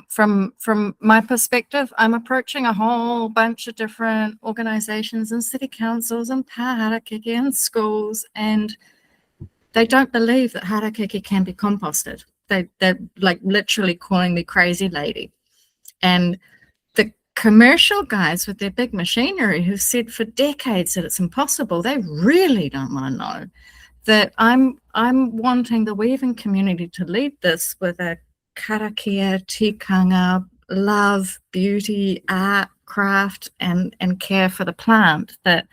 from my perspective, I'm approaching a whole bunch of different organisations and city councils and Harakeke and schools, and they don't believe that Harakeke can be composted. They're like literally calling me crazy lady. And the commercial guys with their big machinery who've said for decades that it's impossible, they really don't want to know that I'm wanting the weaving community to lead this with a karakia, tikanga, love, beauty, art, craft, and care for the plant. That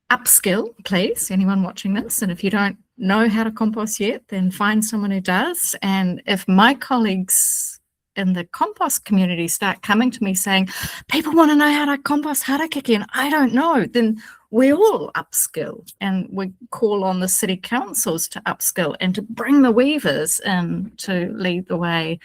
upskill, please, anyone watching this. And if you don't know how to compost yet, then find someone who does. And if my colleagues in the compost community start coming to me saying, people want to know how to compost Harakeke and I don't know, then we all upskill, and we call on the city councils to upskill and to bring the weavers in to lead the way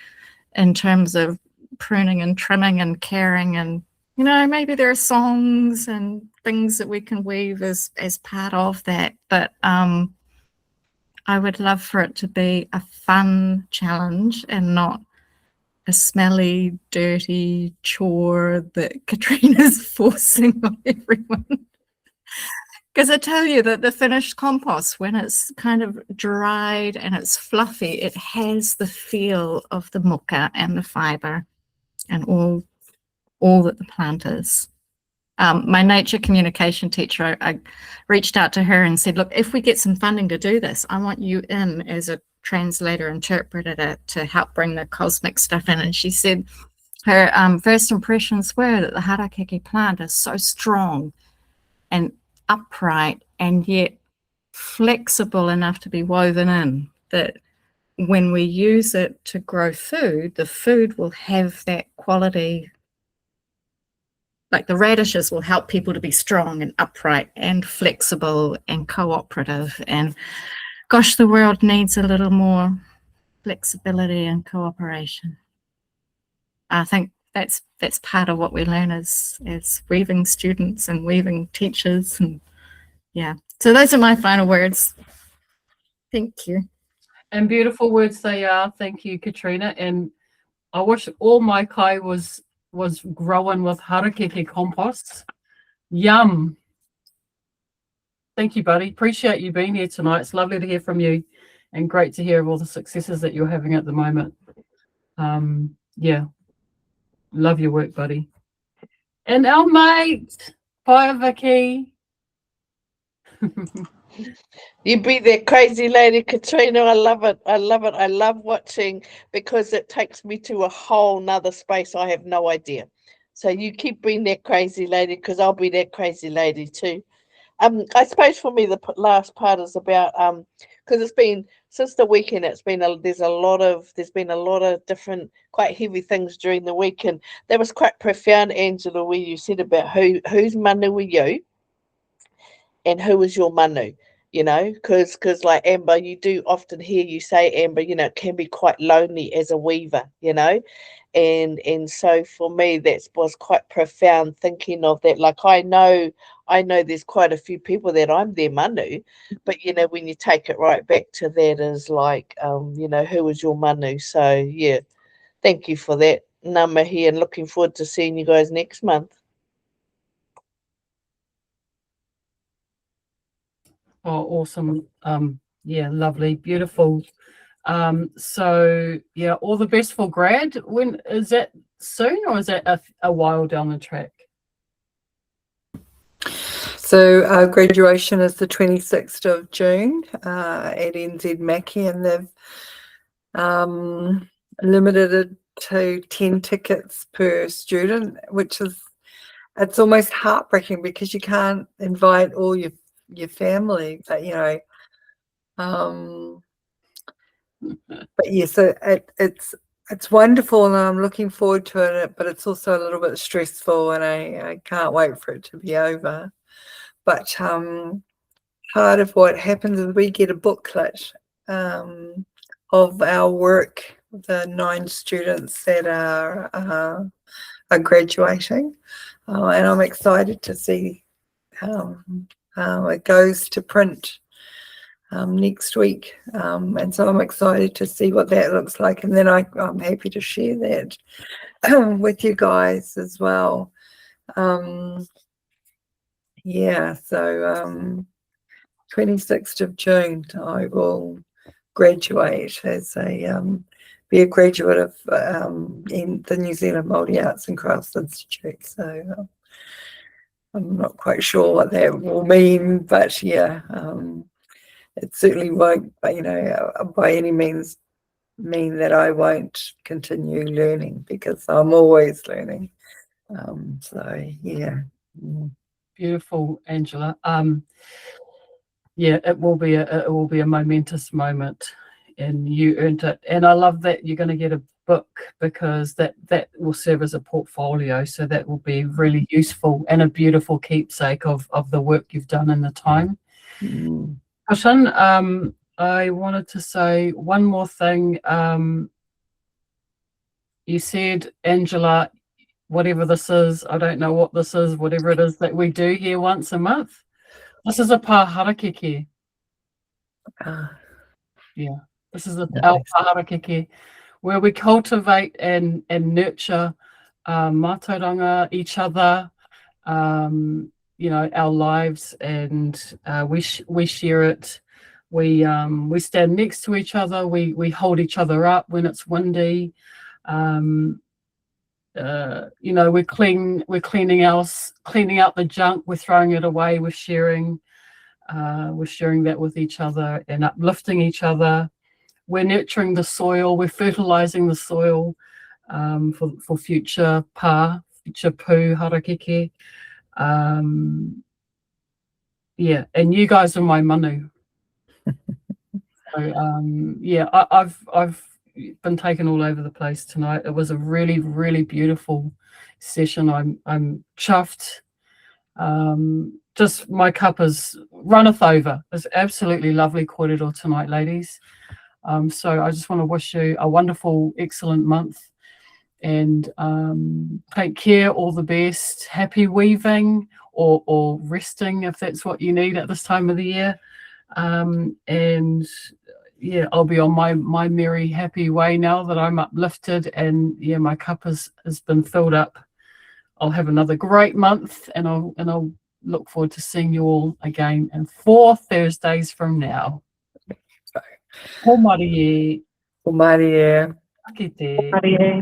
in terms of pruning and trimming and caring. And you know, maybe there are songs and things that we can weave as part of that. But I would love for it to be a fun challenge and not a smelly, dirty chore that Katrina's forcing on everyone. Because I tell you that the finished compost, when it's kind of dried and it's fluffy, it has the feel of the muka and the fibre and all that the plant is. My nature communication teacher, I reached out to her and said, look, if we get some funding to do this, I want you in as a translator, interpreter to help bring the cosmic stuff in. And she said her first impressions were that the Harakeke plant is so strong and upright and yet flexible enough to be woven in, that when we use it to grow food, the food will have that quality. Like the radishes will help people to be strong and upright and flexible and cooperative. And gosh, the world needs a little more flexibility and cooperation. I think that's part of what we learn as weaving students and weaving teachers. And yeah, so those are my final words. Thank you. And beautiful words they are. Thank you, Katrina. And I wish all my kai was growing with Harakeke compost. Yum. Thank you, buddy. Appreciate you being here tonight. It's lovely to hear from you and great to hear of all the successes that you're having at the moment. Yeah. Love your work, buddy. And our mate, bye, Vicki. You be that crazy lady, Katrina. I love it. I love it. I love watching, because it takes me to a whole nother space. I have no idea. So you keep being that crazy lady, because I'll be that crazy lady too. I suppose for me the last part is about because it's been since the weekend. It's been there's been a lot of different quite heavy things during the week, and that was quite profound, Angela, where you said about whose manu were you and who was your manu. You know, because like Amber, you do often hear you say, Amber, you know, it can be quite lonely as a weaver, you know, and so for me that was quite profound thinking of that. Like I know there's quite a few people that I'm their manu, but you know, when you take it right back to that is like, you know, who was your manu? So yeah, thank you for that, Namahi, and looking forward to seeing you guys next month. Oh, awesome. Yeah, lovely, beautiful. So yeah, all the best for grad. When is that, soon, or is that a while down the track? So our graduation is the 26th of June at NZ Mackey, and they've limited it to 10 tickets per student, which is, it's almost heartbreaking because you can't invite all your family, but you know, but yeah, so it's wonderful, and I'm looking forward to it, but it's also a little bit stressful, and I can't wait for it to be over. But part of what happens is we get a booklet of our work, the 9 students that are graduating, and I'm excited to see it goes to print next week, and so I'm excited to see what that looks like, and then I'm happy to share that with you guys as well. Yeah, so 26th of June I will graduate as be a graduate of in the New Zealand Māori Arts and Crafts Institute. So I'm not quite sure what that will mean, but yeah, it certainly won't, you know, by any means mean that I won't continue learning, because I'm always learning. So yeah. Beautiful, Angela. Yeah, it will be a momentous moment, and you earned it. And I love that you're going to get a book, because that will serve as a portfolio, so that will be really useful and a beautiful keepsake of the work you've done in the time. Kashan, I wanted to say one more thing. You said, Angela, whatever this is, I don't know what this is, whatever it is that we do here once a month, this is a Harakeke. Yeah, this is our Harakeke, where we cultivate and nurture mātauranga, each other, you know, our lives, and we share it. We stand next to each other. We hold each other up when it's windy. you know, we're cleaning out the junk, we're throwing it away, we're sharing that with each other and uplifting each other. We're nurturing the soil, we're fertilizing the soil for future future pū, harakeke. Yeah, and you guys are my manu. So yeah, I've been taken all over the place tonight. It was a really, really beautiful session. I'm chuffed. Just my cup is runneth over. It's absolutely lovely kōrero tonight, ladies. So I just want to wish you a wonderful, excellent month, and take care, all the best. Happy weaving or resting if that's what you need at this time of the year. And yeah, I'll be on my merry, happy way now that I'm uplifted, and yeah, my cup has been filled up. I'll have another great month, and I'll look forward to seeing you all again in 4 Thursdays from now. Ko Marie. Ko Marie. Ake te. Marae.